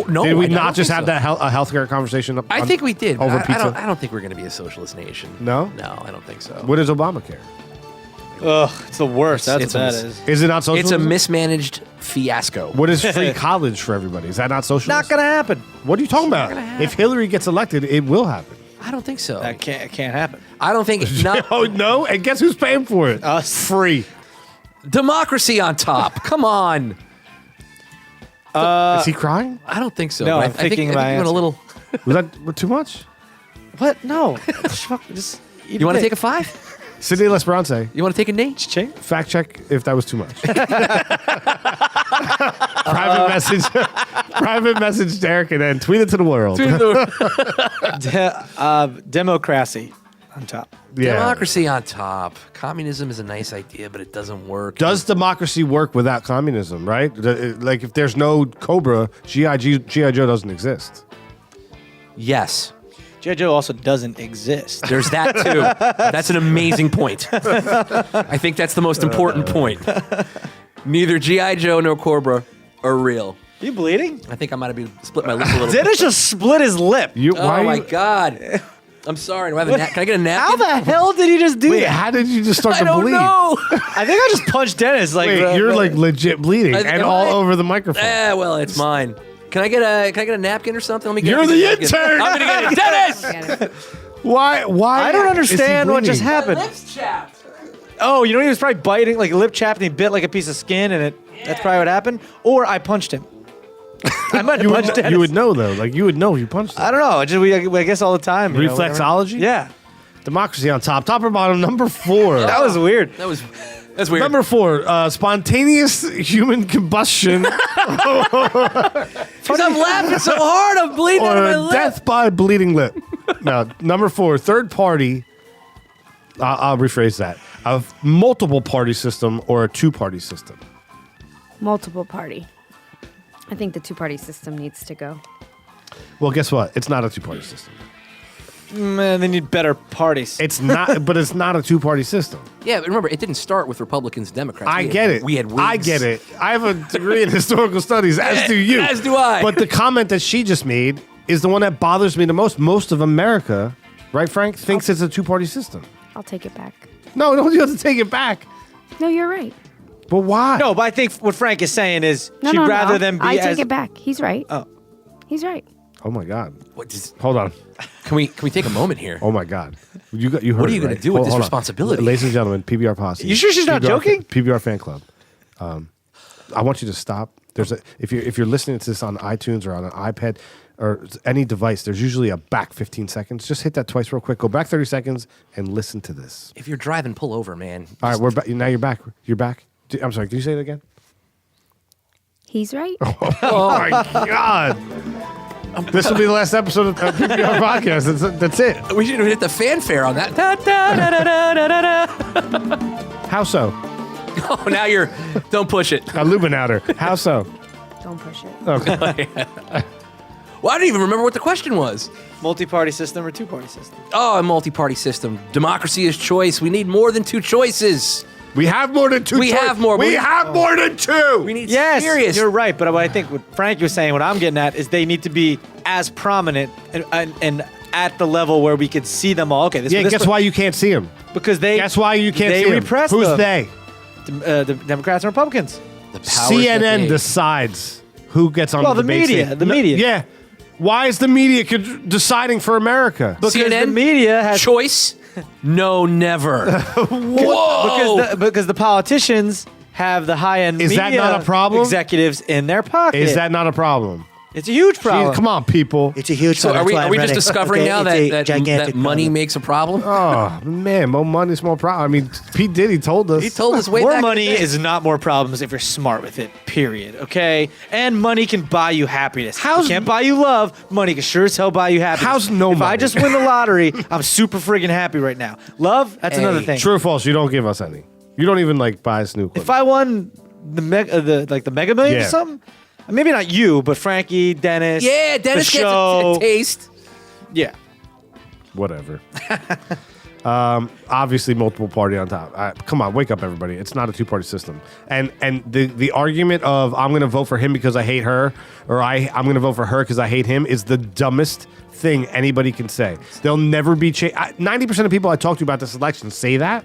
No, Did we I don't not just think have so. that a healthcare conversation? I think we did. Over I pizza? don't. I don't think we're going to be a socialist nation. No? No, I don't think so. What is Obamacare? Ugh, it's the worst. That's it's what a that mis- is. Is it not It's socialism? a mismanaged fiasco. What is free college for everybody? Is that not socialism? Not gonna happen. What are you talking about? If Hillary gets elected, it will happen. I don't think so. That can't happen. I don't think. Not, Oh no! And guess who's paying for it? Us. Free. democracy on top. Come on. Is he crying? I don't think so. No, but I'm I think thinking you my went a answer. little. Was that too much? What? No. Just You want to take a 5? Sidney Lesperance, You want to take a name? change? fact check if that was too much. Private message, private message, Derek, and then tweet it to the world. Democracy on top. Yeah. Democracy on top. Communism is a nice idea, but it doesn't work. Does democracy work without communism? Right? Like if there's no Cobra, GI Joe doesn't exist. Yes. G.I. Joe also doesn't exist. There's that too. That's an amazing point. I think that's the most important point. Neither G.I. Joe nor Cobra are real. You bleeding? I think I might have split my lip a little bit. Dennis just split his lip. You, why Oh are my you- God. I'm sorry. Do I have a can I get a How napkin? the hell did he just do Wait, that? how did you just start I to don't bleed? know. I think I just punched Dennis. Like Wait, you're like legit bleeding I think and I all might. over the microphone. Well, it's mine. Can I get a napkin or something? Let me get You're me the a napkin. intern. I'm gonna get it. Dennis! Get it. Why? I don't is he understand what just bleeding? happened. Lips chapped. Oh, you know he was probably biting like a lip chapped and he bit like a piece of skin and that's probably what happened. Or I punched him. I might have punched Dennis. You would know though. Like you would know if you punched him. I don't know. I guess all the time. you know, whatever. Reflexology? Yeah. Democracy on top. Top or bottom? Number 4. That was weird. That's weird. Number 4. Spontaneous human combustion Because I'm laughing so hard, I'm bleeding out of my or lip. death by bleeding lip. No. Number 4. Third party. I'll rephrase that. A multiple party system or a 2-party system. Multiple party. I think the 2-party system needs to go. Well, guess what? It's not a 2-party system. Man, they need better parties. It's not, but it's not a 2-party system. Yeah, but remember, it didn't start with Republicans and Democrats. I get it. We had I Whigs. get it. I have a degree in historical studies, as do you. As do I. But the comment that she just made is the one that bothers me the most. Most of America, right, Frank, thinks it's a 2-party system. I'll take it back. No, you have to take it back. No, you're right. But why? No, but I think what Frank is saying is No, she'd no, rather no. them be I as take it back. He's right. Oh. He's right. Oh my God. What does, Hold on. can we take a moment here? Oh my God. You heard What are you it, gonna right? do with this Hold on. responsibility? Ladies and gentlemen, PBR Posse. You sure she's not PBR joking? PBR fan club. I want you to stop. If you're listening to this on iTunes or on an iPad or any device, there's usually a back 15 seconds. Just hit that twice real quick. Go back 30 seconds and listen to this. If you're driving, pull over, man. All right, we're back. Now you're back. You're back. I'm sorry. Can you say it again? He's right. Oh my God. This will be the last episode of the PBR podcast. That's it. We should have hit the fanfare on that. Da, da, da, da, da, da, da. How so? Oh, now you're. Don't push it. A Lubin outer. How so? Don't push it. Okay. Well, I don't even remember what the question was. multi-party system or 2-party system. Oh, a multi-party system. Democracy is choice. We need more than 2 choices. We have more than 2. We have more. We have more than 2. We need Yes, serious. you're right. But what I think what Frank was saying, what I'm getting at, is they need to be as prominent and at the level where we could see them all. Okay, this, Yeah, this guess why you can't see them? Because they Guess why you can't they see them? repress Who's them. they? The Democrats and Republicans. The powers that CNN be. decides who gets on Well, the the debate media, stage. the media. Yeah. Why is the media deciding for America? Because CNN? the media has Choice? No, never. Whoa. because the politicians have the high-end Is media that not a problem? executives in their pocket. Is that not a problem? It's a huge problem. Jeez, come on, people. It's a huge So problem. are we just discovering now that money makes makes a problem? Oh man, more money, small problem. I mean, Pete Diddy told us. He told us way More back in money the day. is not more problems if you're smart with it, period. Okay? And money can buy you happiness. How's- It can't buy you love. Money can sure as hell buy you happiness. How's no if I money? just win the lottery, I'm super friggin' happy right now. Love, that's Hey, another thing. True or false? You don't give us any. You don't even like buy us new clothes. If I won the Mega Millions Yeah. or something, maybe not you, but Frankie, Dennis. Yeah, Dennis the gets show. a taste. Yeah. Whatever. Obviously, multiple party on top. Come on, wake up, everybody! It's not a two-party system. And the argument of I'm going to vote for him because I hate her, or I'm going to vote for her because I hate him, is the dumbest thing anybody can say. There'll never be change. 90% of people I talk to about this election say that,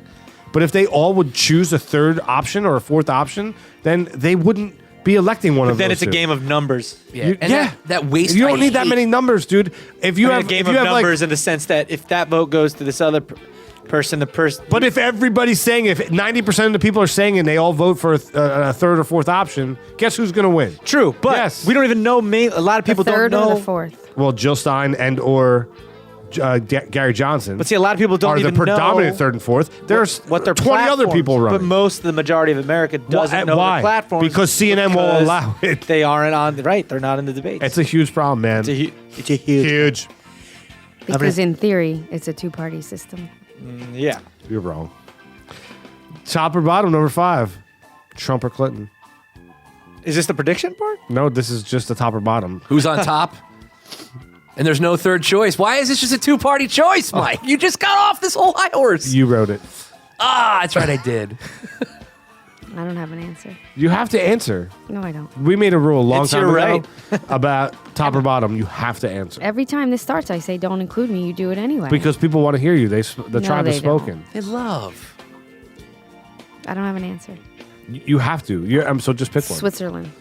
but if they all would choose a third option or a fourth option, then they wouldn't be electing one of Then those it's a two. game of numbers. Yeah, and that waste. You don't I need that hate. many numbers, dude. If you I mean, have a game if of you have numbers like, in the sense that if that vote goes to this other person, the person. but if everybody's saying, if 90% of the people are saying, and they all vote for a third or fourth option, guess who's going to win? True, but Yes. we don't even know. A lot of people the third don't know. or the fourth. Well, Jill Stein and or Gary Johnson. But see, a lot of people don't are even the predominant know third and fourth. There's what their 20 other platforms- people running. But the majority of America doesn't know why? their platforms Because CNN won't because allow it. They aren't on. Right, they're not in the debates. It's a huge problem, man. It's a It's a huge. huge. Because in theory, it's a two-party system. yeah. You're wrong. Top or bottom, number 5. Trump or Clinton? Is this the prediction part? No, this is just the top or bottom. Who's on top? And there's no third choice. Why is this just a two-party choice, Mike? You just got off this whole high horse. You wrote it. That's right, I did. I don't have an answer. You have to answer. No, I don't. We made a rule a long It's time your ago right. about top or bottom. You have to answer. Every time this starts, I say, don't include me. You do it anyway. Because people want to hear you. The tribe has they don't. spoken. I love. I don't have an answer. You have to. So just pick one. Switzerland.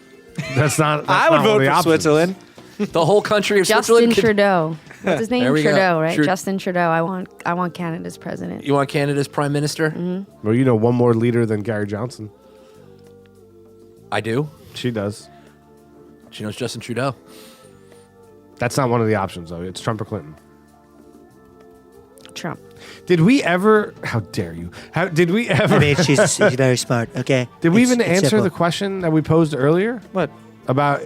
That's not. That's I would not one of vote the for options. Switzerland. The whole country of Justin Switzerland. could- Trudeau. What's his name? There we go. Trudeau, right? Tru- Justin Trudeau. I want Canada's president. You want Canada's prime minister? Well, you know, one more leader than Gary Johnson. I do. She does. She knows Justin Trudeau. That's not one of the options, though. It's Trump or Clinton. Trump. Did we ever? How dare you? Did we ever? I mean, she's very smart. Okay. did we It's- even it's answer simple. the question that we posed earlier What? about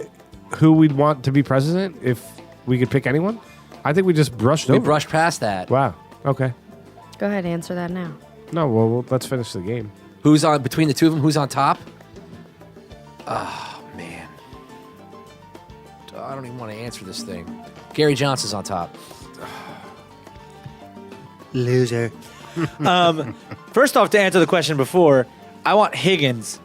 who we'd want to be president if we could pick anyone? I think we just brushed We over. brushed past that. Wow. Okay. Go ahead, answer that now. No. Well, let's finish the game. Who's on between the two of them? Who's on top? Oh man, I don't even want to answer this thing. Gary Johnson's on top. Loser. First off, to answer the question before, I want Higgins,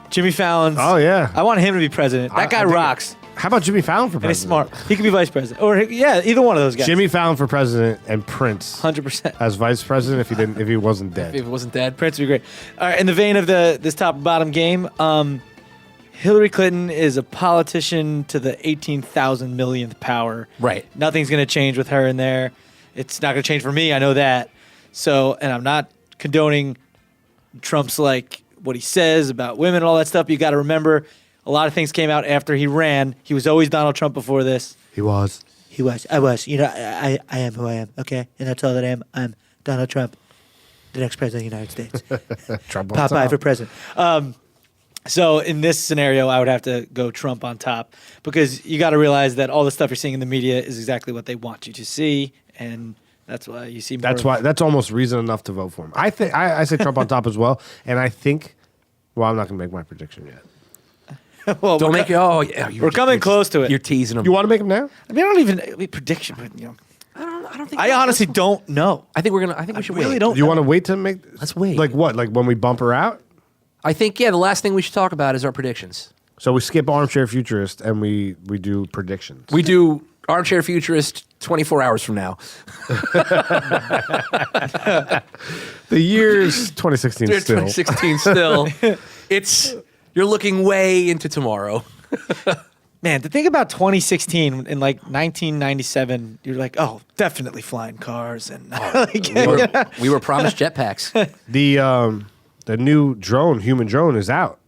Jimmy Fallon's. Oh yeah. I want him to be president. That guy I think- rocks. How about Jimmy Fallon for And he's president? smart. He could be vice president. Or, yeah, either one of those guys. Jimmy Fallon for president and Prince 100%. as vice president if he wasn't dead. If it wasn't dead, Prince would be great. All right, in the vein of this top bottom game, Hillary Clinton is a politician to the 18,000 millionth power. Right. Nothing's going to change with her in there. It's not going to change for me. I know that. So, and I'm not condoning Trump's like what he says about women and all that stuff. But you got to remember, a lot of things came out after he ran. He was always Donald Trump before this. He was. He was. I was. You know, I am who I am. Okay, and that's all that I am. I'm Donald Trump, the next president of the United States. Trump on Popeye top. for president. So in this scenario, I would have to go Trump on top because you got to realize that all the stuff you're seeing in the media is exactly what they want you to see, and that's why you see. More That's of- why. That's almost reason enough to vote for him. I think. I say Trump on top as well, and I think. Well, I'm not going to make my prediction yet. Well, don't we're make it. Oh, yeah, we're coming close to it. You're teasing them. You want to make him now? I mean, I don't even prediction, but you know, I don't think. I honestly don't know. I think we're gonna. I think we should really wait. don't. Do you want to wait to make? Let's wait. Like what? Like when we bump her out? I think the last thing we should talk about is our predictions. So we skip Armchair Futurist and we do predictions. We do Armchair Futurist 24 hours from now. The year's 2016 It's still. 2016 still. You're looking way into tomorrow. Man, to think about 2016 in like 1997, you're like, oh, definitely flying cars and We were promised jetpacks. The new drone, human drone, is out.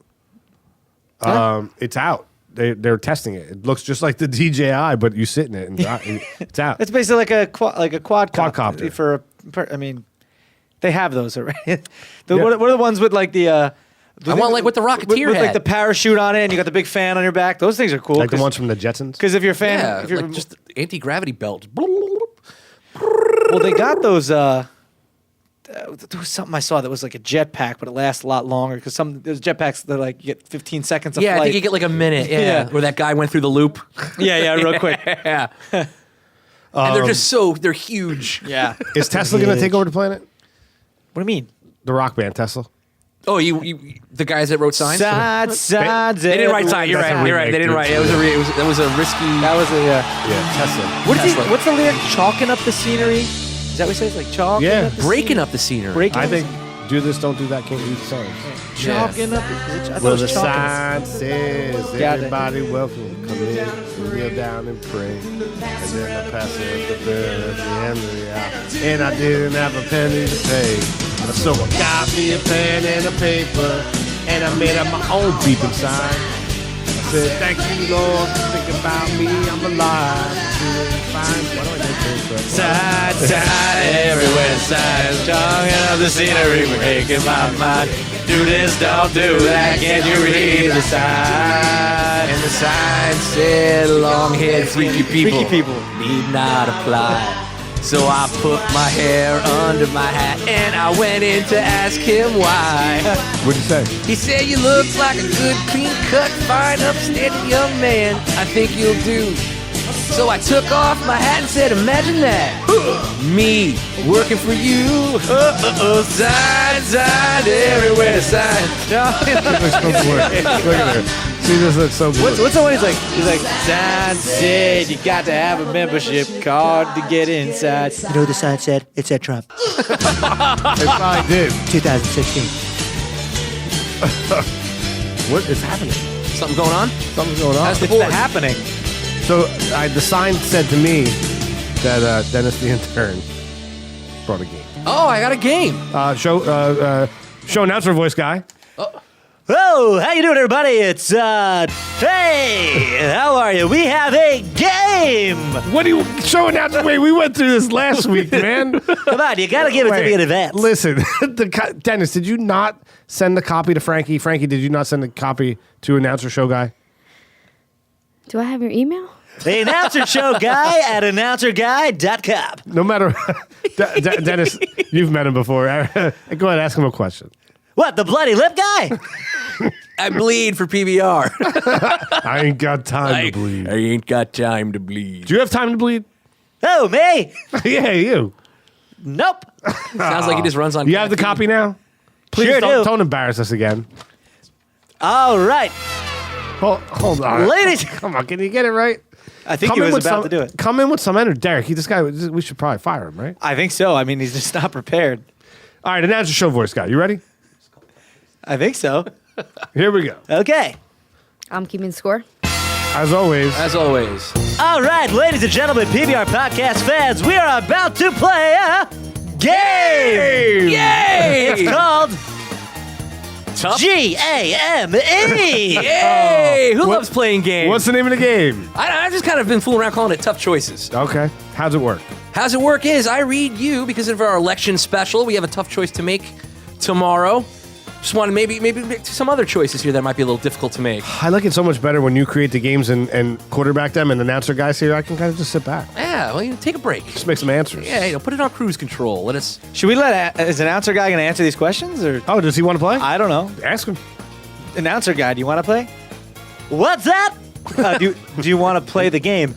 It's out. they're testing it. It looks just like the DJI, but you sit in it and it's out. It's basically like a Quadcopter. I mean, they have those already. What are the ones with like the? I want like what the Rocketeer with had. like the parachute on it, and you got the big fan on your back. Those things are cool. Like the ones from the Jetsons. Because if you're a fan, yeah, if you're, like just anti-gravity belt. well, they got those. There was something I saw that was like a jetpack, but it lasts a lot longer because there's jetpacks that like you get 15 seconds of Yeah, flight. I think you get like a minute. Yeah, Yeah. where that guy went through the loop. yeah, real quick. Yeah. And they're just they're huge. Yeah. Is Tesla going to take over the planet? What do you mean? The rock band Tesla. Oh, you the guys that wrote signs? Sides. They didn't write signs. You're That's a right. You're right. They didn't remake, write. That was a risky. That was a Yeah, Tesla. Tesla. What's the lyric? Chalking up the scenery. Is that what it says? Like chalking Yeah. up the breaking up the scenery. Breaking I up the think do this, don't do that, can't read the signs. Chalking up. I thought it Well, was the chalking. sign says Got it. everybody welcome. Come in, kneel down and pray. And then I pass it the bill at the end of the hour. And I didn't have a penny to pay. So I got me a pen and a paper. And I made up my own beeping sign. I said, thank you, Lord, for thinking about me. I'm alive. Doing fine. Why do I make this? Side, everywhere signs. Chalking up the scenery, breaking my mind. Do this, don't do that. Can't you read the sign? And the sign said, long-haired freaky people, Freaky people. need not apply. So I put my hair under my hat and I went in to ask him why. What'd you say? He said, you look like a good, clean-cut, fine, upstanding young man. I think you'll do. So I took off my hat and said, imagine that. Me, working for you. Sign, everywhere, sign. Look at her. See, this looks so good. What's the one he's like, sign said you got to have a membership card to get inside. You know what the sign said? It said Trump. It probably did. 2016. What is happening? Something going on? Something's going on. How's the It's the board? happening. So the sign said to me that Dennis the intern brought a game. Oh, I got a game. Show announcer voice guy. Oh, how you doing, everybody? It's, hey, how are you? We have a game. What do you show announcer? Wait, we went through this last week, man. Come on, you got to give it to me in advance. Listen, Dennis, did you not send the copy to Frankie? Frankie, did you not send the copy to announcer show guy? Do I have your email? The announcer show guy at announcerguy.com. No matter, Dennis, you've met him before. Go ahead, ask him a question. What, the bloody lip guy? I bleed for PBR. I ain't got time to bleed. I ain't got time to bleed. Do you have time to bleed? Oh, me? Yeah, you. Nope. Sounds like he just runs on. You have the copy now? Please Sure do. don't embarrass us again. All right. Hold on. Ladies. Come on, can you get it right? I think he was about to do it. Come in with some energy. Derek, this guy, we should probably fire him, right? I think so. I mean, he's just not prepared. All right, announcer show voice guy. You ready? I think so. Here we go. Okay. I'm keeping score. As always, As always. All right, ladies and gentlemen, PBR podcast fans, we are about to play a game. Yay! It's called Tough. Game. Yay! Who loves playing games? what's the name of the game? I've just kind of been fooling around calling it Tough Choices. Okay. How's it work? How's it work is I read you because of our election special. We have a tough choice to make tomorrow. Just wanted maybe make some other choices here that might be a little difficult to make. I like it so much better when you create the games and quarterback them and announcer guys here. I can kind of just sit back. Yeah, well, take a break. Just make some answers. Yeah, put it on cruise control. Let us. Should we is announcer guy going to answer these questions? Or Oh, does he want to play? I don't know. Ask him. Announcer guy, do you want to play? What's that? Do you want to play the game?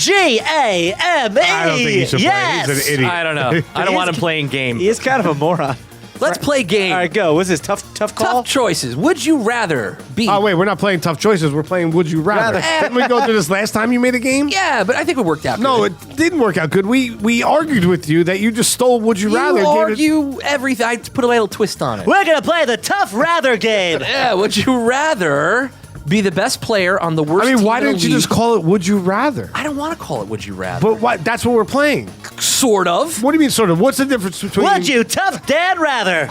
Game. I don't think he should Yes. play. He's an idiot. I don't know. I don't want him playing game. He is kind of a moron. Let's play game. All right, go. What's this? Tough call? Tough choices. Would you rather be? Oh, wait, we're not playing tough choices. We're playing Would You Rather. Didn't we go through this last time you made a game? Yeah, but I think it worked out. No, good. it didn't work out good. We argued with you that you just stole Would You Rather. You gave it- argue everything. I put a little twist on it. We're going to play the Tough Rather game. Yeah, would you rather be the best player on the worst I mean, team why in the didn't you league? just call it Would You Rather? I don't want to call it Would You Rather. But what? That's what we're playing. Sort of. What do you mean, sort of? What's the difference between? Would you tough Dan Rather?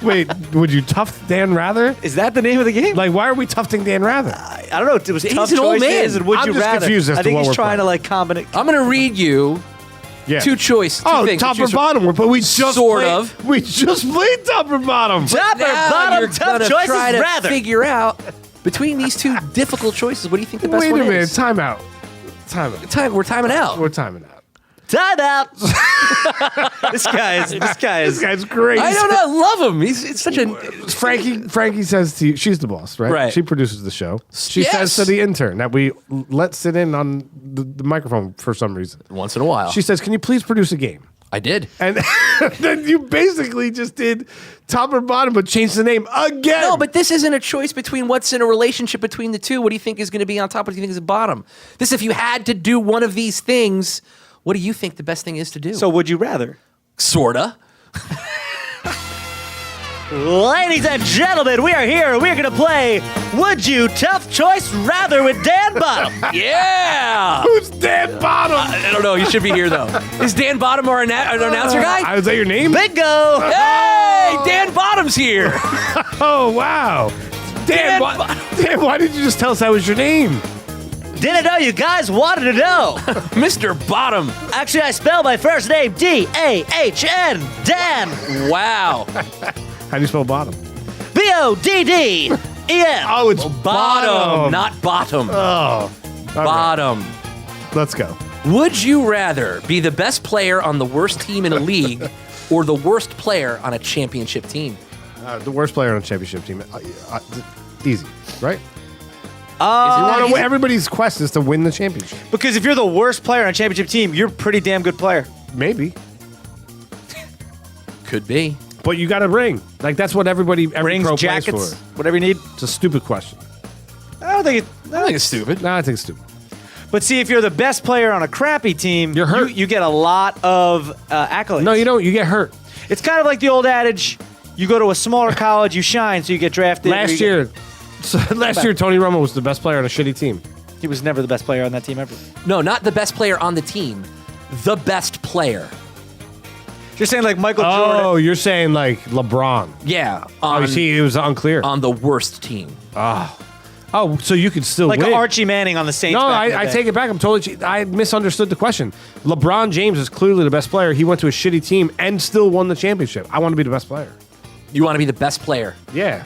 Wait, would you tough Dan Rather? Is that the name of the game? Like, why are we tufting Dan Rather? I don't know. It was He's tough an old choices man. and would I'm you just rather. confused as I to think what he's we're trying to playing. like combine. I'm going to read you Yeah. two choices. Oh, things to top or choose from. bottom. But we just Sort played, of. We just played top or bottom. Top or Now bottom? you're Tough gonna choices try to rather. figure out between these two difficult choices. What do you think the best Wait one a minute. is? Time out. Time out. We're timing out. We're timing out. Time out. This guy is. This guy's great. I don't know. I love him. It's such a. Frankie says to you, she's the boss, right? Right. She produces the show. She Yes. says to the intern that we let sit in on the microphone for some reason. Once in a while. She says, "Can you please produce a game?" I did. And then you basically just did top or bottom, but changed the name again. No, but this isn't a choice between what's in a relationship between the two. What do you think is going to be on top? What do you think is the bottom? This, if you had to do one of these things, what do you think the best thing is to do? So would you rather? Sorta. Ladies and gentlemen, we are here. We're going to play Would You Tough Choice Rather with Dan Bottom. Yeah. Who's Dan Bottom? I don't know. You should be here though. Is Dan Bottom our an announcer guy? Is that your name? Bingo. Hey, Dan Bottom's here. Oh, wow. Dan, why did you just tell us that was your name? Didn't know you guys wanted to know. Mr. Bottom. Actually, I spell my first name D-A-H-N. Dan. Wow. How do you spell bottom? B-O-D-D-E-N. Oh, it's Bottom, not bottom. Oh. Bottom. Let's go. Would you rather be the best player on the worst team in a league or the worst player on a championship team? The worst player on a championship team. Easy, right? Everybody's quest is to win the championship. Because if you're the worst player on a championship team, you're a pretty damn good player. Maybe. Could be. But you got a ring. Like, that's what every Rings, pro jackets, plays for. whatever you need. It's a stupid question. I don't think it. I don't think it's stupid. No, I think it's stupid. But see, if you're the best player on a crappy team, You're hurt. You get a lot of accolades. No, you don't. You get hurt. It's kind of like the old adage: you go to a smaller college, you shine, so you get drafted. Last year, Tony Romo was the best player on a shitty team. he was never the best player on that team ever. No, not the best player on the team. The best player. You're saying like Michael Jordan. Oh, you're saying like LeBron. Yeah. Oh, you see, it was unclear. On the worst team. Oh, so you could still Like win. Archie Manning on the Saints. No, back in the I day. take it back. I'm totally. I misunderstood the question. LeBron James is clearly the best player. He went to a shitty team and still won the championship. I want to be the best player. You want to be the best player. Yeah,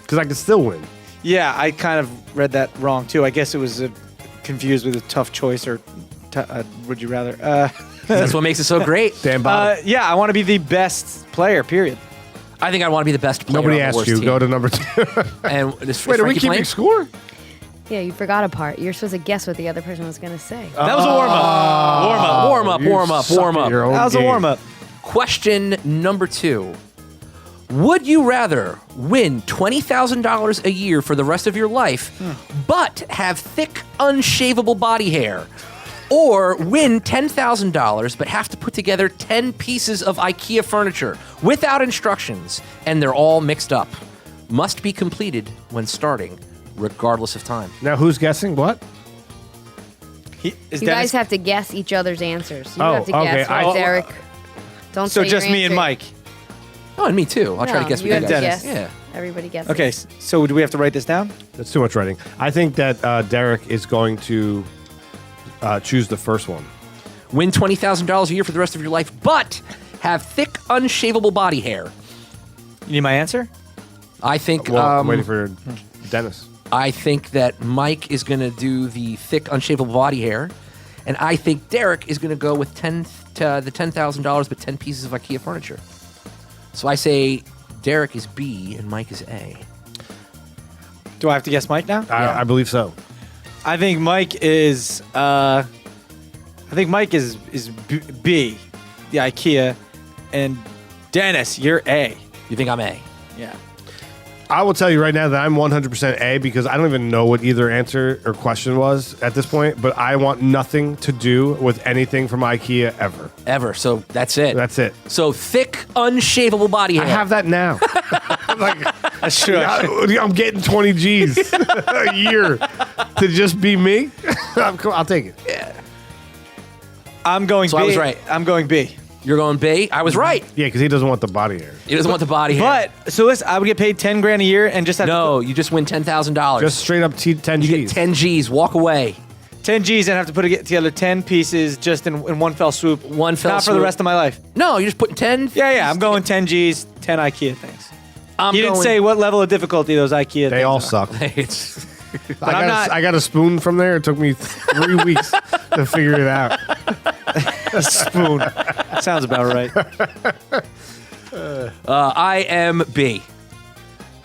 because I could still win. Yeah, I kind of read that wrong too. I guess it was confused with a tough choice or would you rather? That's what makes it so great. Dan Bottom. Yeah, I want to be the best player. Period. I think I want to be the best player. Nobody on the asked worst you. team. Go to number 2. And is Wait, are we Frankie keeping playing? score? Yeah, you forgot a part. You're supposed to guess what the other person was going to say. That was a warm up. Warm up. You Warm up. suck Warm at up. your own That was a game. warm up. Question number 2. Would you rather win $20,000 a year for the rest of your life, but have thick, unshavable body hair? Or win $10,000 but have to put together 10 pieces of IKEA furniture without instructions, and they're all mixed up? Must be completed when regardless of time. Now, who's guessing what? You guys have to guess each other's answers. You Oh, have to guess okay. what Derek. Don't So say just your me and answer. Mike. Oh, and me too. I'll try to No, guess you what have you to guys. guess. Yeah. Everybody guesses. Okay, so do we have to write this down? That's too much writing. I think that Derek is going to choose the first one. Win $20,000 a year for the rest of your life, but have thick, unshavable body hair. You need my answer? I think. Well, I'm waiting for Dennis. I think that Mike is going to do the thick, unshavable body hair, and I think Derek is going to go with the $10,000 but 10 pieces of IKEA furniture. So I say Derek is B and Mike is A. Do I have to guess Mike now? I believe so. I think Mike is. Is B, the IKEA, and Dennis, you're A. You think I'm A? Yeah. I will tell you right now that I'm 100% A because I don't even know what either answer or question was at this point, but I want nothing to do with anything from IKEA ever. Ever. So that's it. That's it. So thick, unshavable body hair. I have that now. That's true. I'm getting 20 G's a year to just be me. I'll take it. I'm going So B. I was right. I'm going B. You're going B. I was right. Yeah, because he doesn't want the body hair. He doesn't want the body hair. But so listen, I would get paid $10,000 a year and just have No, you just win $10,000. Just straight up 10 you G's. get 10 G's. Walk away. 10 G's and have to put together 10 pieces just in one fell swoop. One fell Not for the swoop. rest of my life. No, you're just putting 10. Yeah, I'm going 10 G's, 10 IKEA things. I'm He didn't going- say what level of difficulty those IKEA They things all are. suck. It's, I got a spoon from there. It took me 3 weeks to figure it out. A spoon. Sounds about right. I am B.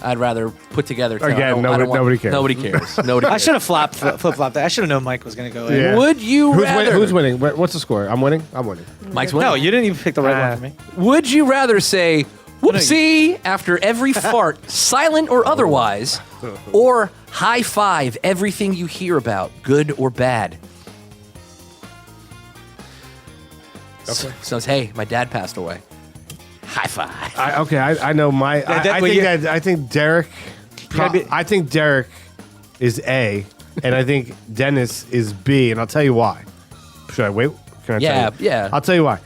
I'd rather put together. Again, nobody cares. Nobody cares. Nobody I cares. should have flip-flopped that. I should have known Mike was going to go in. Yeah. Would you rather? Who's winning? What's the score? I'm winning? I'm winning. Mike's winning. No, you didn't even pick the right one for me. Would you rather say whoopsie after every fart, silent or otherwise, or high five everything you hear about, good or bad? Okay. So, hey, my dad passed away. High five. I know my. I think Derek. gotta be- I think Derek is A, and I think Dennis is B, and I'll tell you why. Should I wait? Can I Yeah, tell you? yeah. I'll tell you why.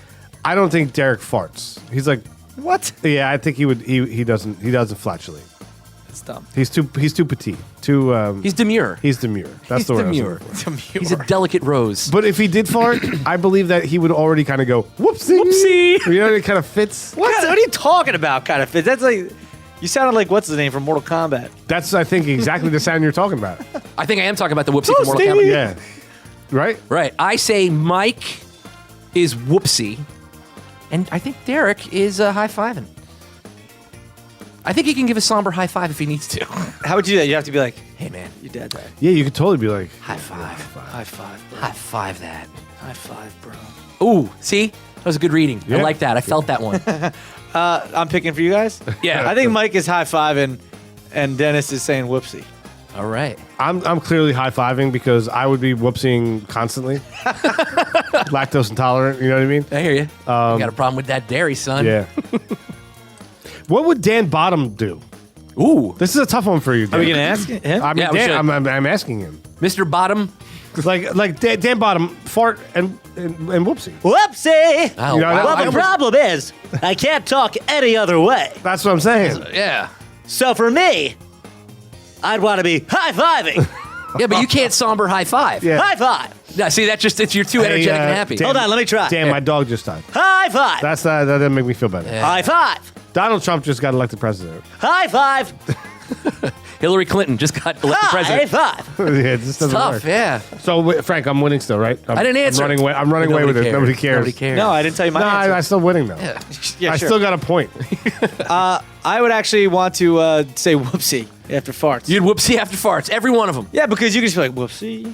I don't think Derek farts. He's like, What? yeah, I think he would. He doesn't flatulate. It's dumb. He's too petite. Too. He's demure. He's demure. That's He's the word. I was demure. looking for. He's a delicate rose. But if he did fart, I believe that he would already kind of go whoopsie. Whoopsie. You know, it kind of fits. What are you talking about, kind of fit? That's like, you sounded like, what's his name from Mortal Kombat? That's, I think, exactly the sound you're talking about. I think I am talking about the whoopsie from Mortal Kombat. Yeah. Right? Right. I say Mike is whoopsie, and I think Derek is high-fiving. I think he can give a somber high five if he needs to. How would you do that? You have to be like, Hey, man, your dad died. Yeah, you could totally be like, high five. High five, bro. High five that. High five, bro. Ooh, see? That was a good reading. I Yeah. like that. I felt that one. I'm picking for you guys? Yeah. I think Mike is high fiving and Dennis is saying whoopsie. All right. I'm clearly high fiving because I would be whoopsing constantly. Lactose intolerant, you know what I mean? I hear you. I got a problem with that dairy, son. Yeah. What would Dan Bottom do? Ooh. This is a tough one for you, Dan. Are we going to ask him? I mean, Yeah, we Dan, should. I'm asking him. Mr. Bottom. Like Dan Bottom, fart and whoopsie. Whoopsie! Oh, You know, wow. Well, the problem is, I can't talk any other way. That's what I'm saying. Yeah. So for me, I'd want to be high-fiving. Yeah, but you can't somber high five. Yeah. High five. No, see, you're too energetic and happy. Dan- Hold on, let me try. Dan, my dog just died. High five. That doesn't make me feel better. Yeah. High five. Donald Trump just got elected president. High five. Hillary Clinton just got elected High president. five. Yeah, this doesn't Tough, work. yeah. So, Frank, I'm winning still, right? I didn't answer. I'm running away with it. Nobody cares. Nobody cares. No, I didn't tell you my No, answer. I'm still winning though. Yeah. Yeah, I sure. still got a point. I would actually want to say whoopsie after farts. You'd whoopsie after farts, every one of them. Yeah, because you can just be like, whoopsie.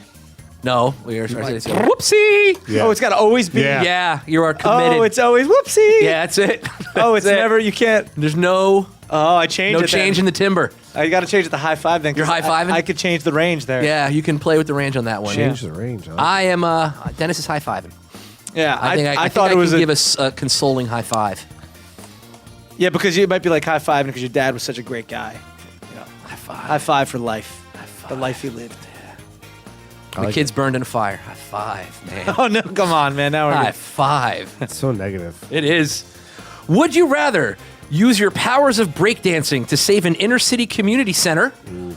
No, we are whoopsie. Yeah. Oh, it's got to always be. Yeah. Yeah, you are committed. Oh, it's always whoopsie. yeah, that's it. Oh, it's That's it. never, you can't. There's no Oh, I changed it. change in the timber. I got to change it to high five then. 'cause You're high-fiving? I could change the range there. Yeah, you can play with the range on that one. Change the range. Huh? I am Dennis is high fiving. Yeah, I think I thought think it was can give us a consoling high five. Yeah, because you might be like high fiving because your dad was such a great guy. You know, High five. high five for life. The life he lived. My kids burned in a fire. High five, man. Oh no, come on, man. Now we're High five. It's so negative. It is. Would you rather use your powers of breakdancing to save an inner city community center,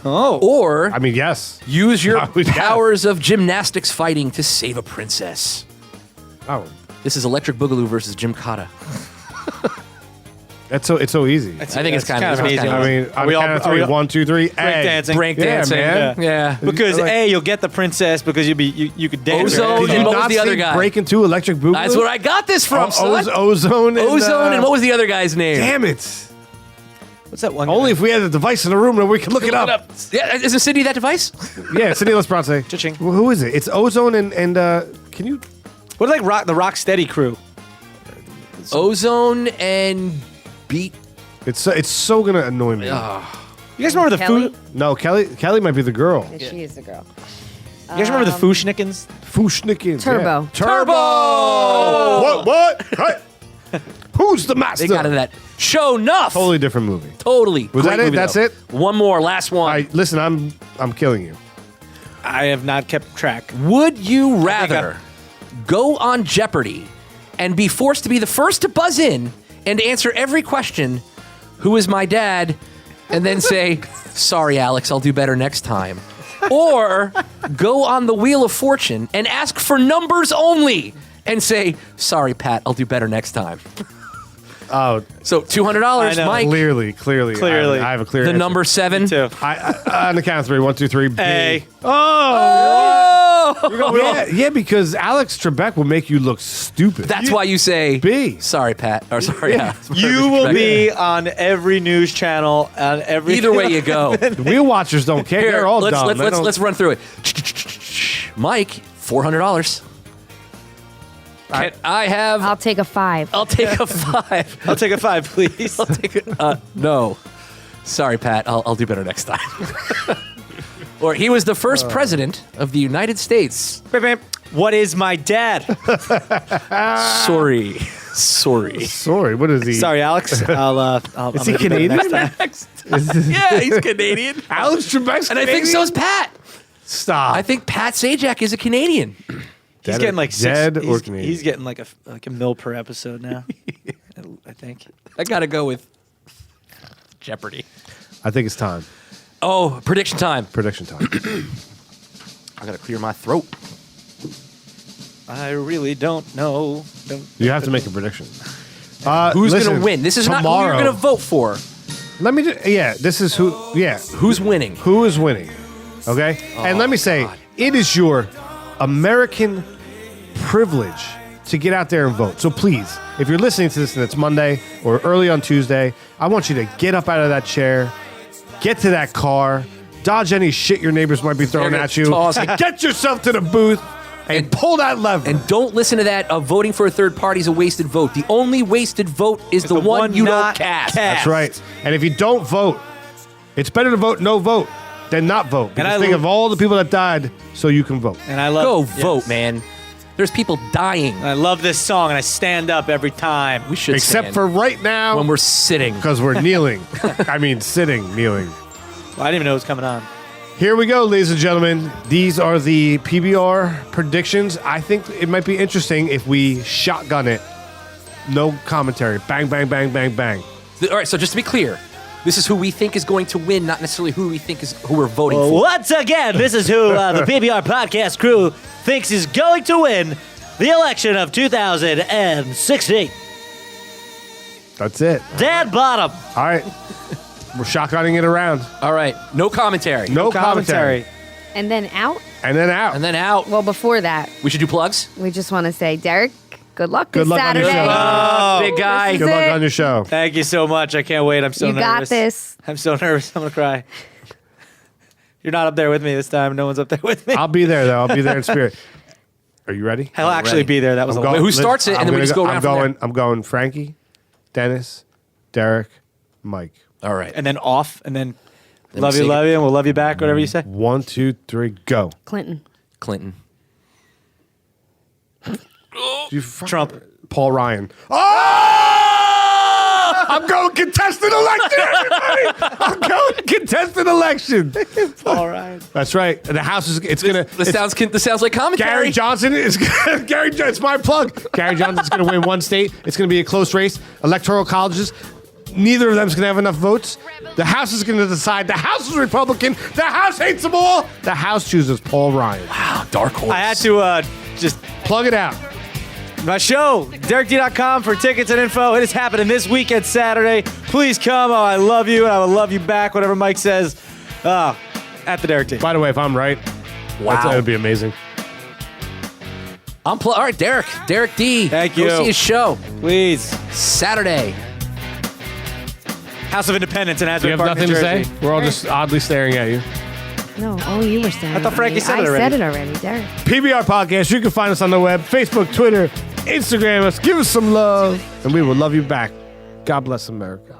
Oh, or I mean, yes. use your I would- yeah. powers of gymnastics fighting to save a princess? Oh, This is Electric Boogaloo versus Jim Cotta. it's so easy. I think it's kind of an easy kind one. I mean, on we all- count of are we three, all- 1, 2, 3, Breakdancing. breakdancing. Yeah, man. Yeah. because Like- A, you'll get the princess because you could dance. Ozone right? Did you and what was not the other see guy? Break into Electric Boogaloo? That's where I got this from, son. Ozone. Ozone, and what was the other guy's name? Damn it! What's that one? Only guy? if we had a device in the room that we could look it up. Yeah, is Cindy that device? Yeah, Cindy Lesbronce. Cha-ching. Well, who is it? It's Ozone and can you? What like the Rock Steady crew? Ozone and Beat. It's so gonna annoy me. You guys remember the Kelly? Foo? No, Kelly might be the girl. Yeah, she is the girl. You guys remember the Fushnikins? Fushnikins. Turbo. Yeah. Turbo. What? Hey. Who's the master? They got into that. Show enough. Totally different movie. Totally. Was Great that it? movie, That's though. it? One more. Last one. All right, listen, I'm killing you. I have not kept track. Would you rather go on Jeopardy and be forced to be the first to buzz in and answer every question, who is my dad, and then say, sorry, Alex, I'll do better next time. Or go on the Wheel of Fortune and ask for numbers only and say, sorry, Pat, I'll do better next time. Oh, So $200, I know. Mike. clearly. Clearly. I have a clear The answer. number 7. Too. On the count of 3. 1, 2, 3. B. A. Yeah, because Alex Trebek will make you look stupid. That's why you say B. Sorry, Pat. Or sorry, You will be on every news channel, on every. Either way you go. The wheel watchers don't care. They're all dumb. They don't- Let's run through it. Mike, $400. I have. I'll take a 5. I'll take a 5. I'll take a 5, please. I'll take it. No. Sorry, Pat. I'll do better next time. Or he was the first president of the United States. What is my dad? Sorry. Sorry, what is he? Sorry, Alex. I'll Is he Canadian? Next. Yeah, he's Canadian. Alex Trebek's And I think so's Pat. Stop. I think Pat Sajak is a Canadian. He's getting like dead six. or Canadian. He's getting like a mil per episode now. I think. I gotta go with Jeopardy. I think it's time. Oh, prediction time. Prediction time. I gotta clear my throat. I really don't know. You have to make a prediction. Who's listen, gonna win? This is not who tomorrow- you're gonna vote for. Let me. This is who. Yeah, Who's winning? who is winning? Okay, and let me say, it is your American privilege to get out there and vote. So please, if you're listening to this and it's Monday or early on Tuesday, I want you to get up out of that chair, get to that car, dodge any shit your neighbors might be throwing They're at gonna you, toss- get yourself to the booth and pull that lever. And don't listen to that. Voting for a third party is a wasted vote. The only wasted vote is the one you don't not cast. That's right. And if you don't vote, it's better to vote no vote than not vote. Because I think lo- of all the people that died so you can vote. And I love. Go yes. vote, man. There's people dying. And I love this song, and I stand up every time. We should Except stand for right now, when we're sitting. because we're kneeling. I mean, sitting, kneeling. Well, I didn't even know it was coming on. Here we go, ladies and gentlemen. These are the PBR predictions. I think it might be interesting if we shotgun it. No commentary. Bang, bang, bang, bang, bang. All right, so just to be clear, this is who we think is going to win, not necessarily who we think is who we're voting for. Once again, this is who the PBR podcast crew thinks is going to win the election of 2016. That's it. Dan Bottom. All right. We're shotgunning it around. All right, no commentary. No commentary. And then out? And then out. And then out. Well, before that, We should do plugs. we just want to say, Derek, good luck Good this luck on your Saturday. show. Big guy. Good luck it. on your show. Thank you so much. I can't wait. I'm so You got nervous. this. I'm so nervous. I'm gonna cry. You're not up there with me this time. No one's up there with me. I'll be there, though. I'll be there in spirit. Are you ready? I'll actually ready. be there. That was a I'm lot. going- Who starts it, and then we gonna just go around from there. I'm going Frankie, Dennis, Derek, Mike. All right. And then off, and then Then love we you, say and we'll love you back. Whatever you say. 1, 2, 3, go. Clinton. Clinton. Trump. Paul Ryan. Oh! I'm going contested election, everybody! I'm going contested election. All right. That's right. The House is. It's gonna. This sounds like commentary. Gary Johnson is It's my plug. Gary Johnson's going to win one state. It's going to be a close race. Electoral colleges. Neither of them's going to have enough votes. The House is going to decide. The House is Republican. The House hates them all. The House chooses Paul Ryan. Wow, dark horse. I had to just Plug it out. my show, DerekD.com for tickets and info. It is happening this weekend, Saturday. Please come. Oh, I love you, and I will love you back. Whatever Mike says. At the Derek D. By the way, if I'm right, Wow. that would be amazing. All right, Derek. Derek D. Thank Go you. see his show Please. Saturday. House of Independence in Do Asbury you have Park, nothing New to Jersey. say? We're all just oddly staring at you. No, you were saying. I thought Frankie said it I already. said it already, Derek. PBR Podcast. You can find us on the web, Facebook, Twitter, Instagram us. Give us some love, and we will love you back. God bless America.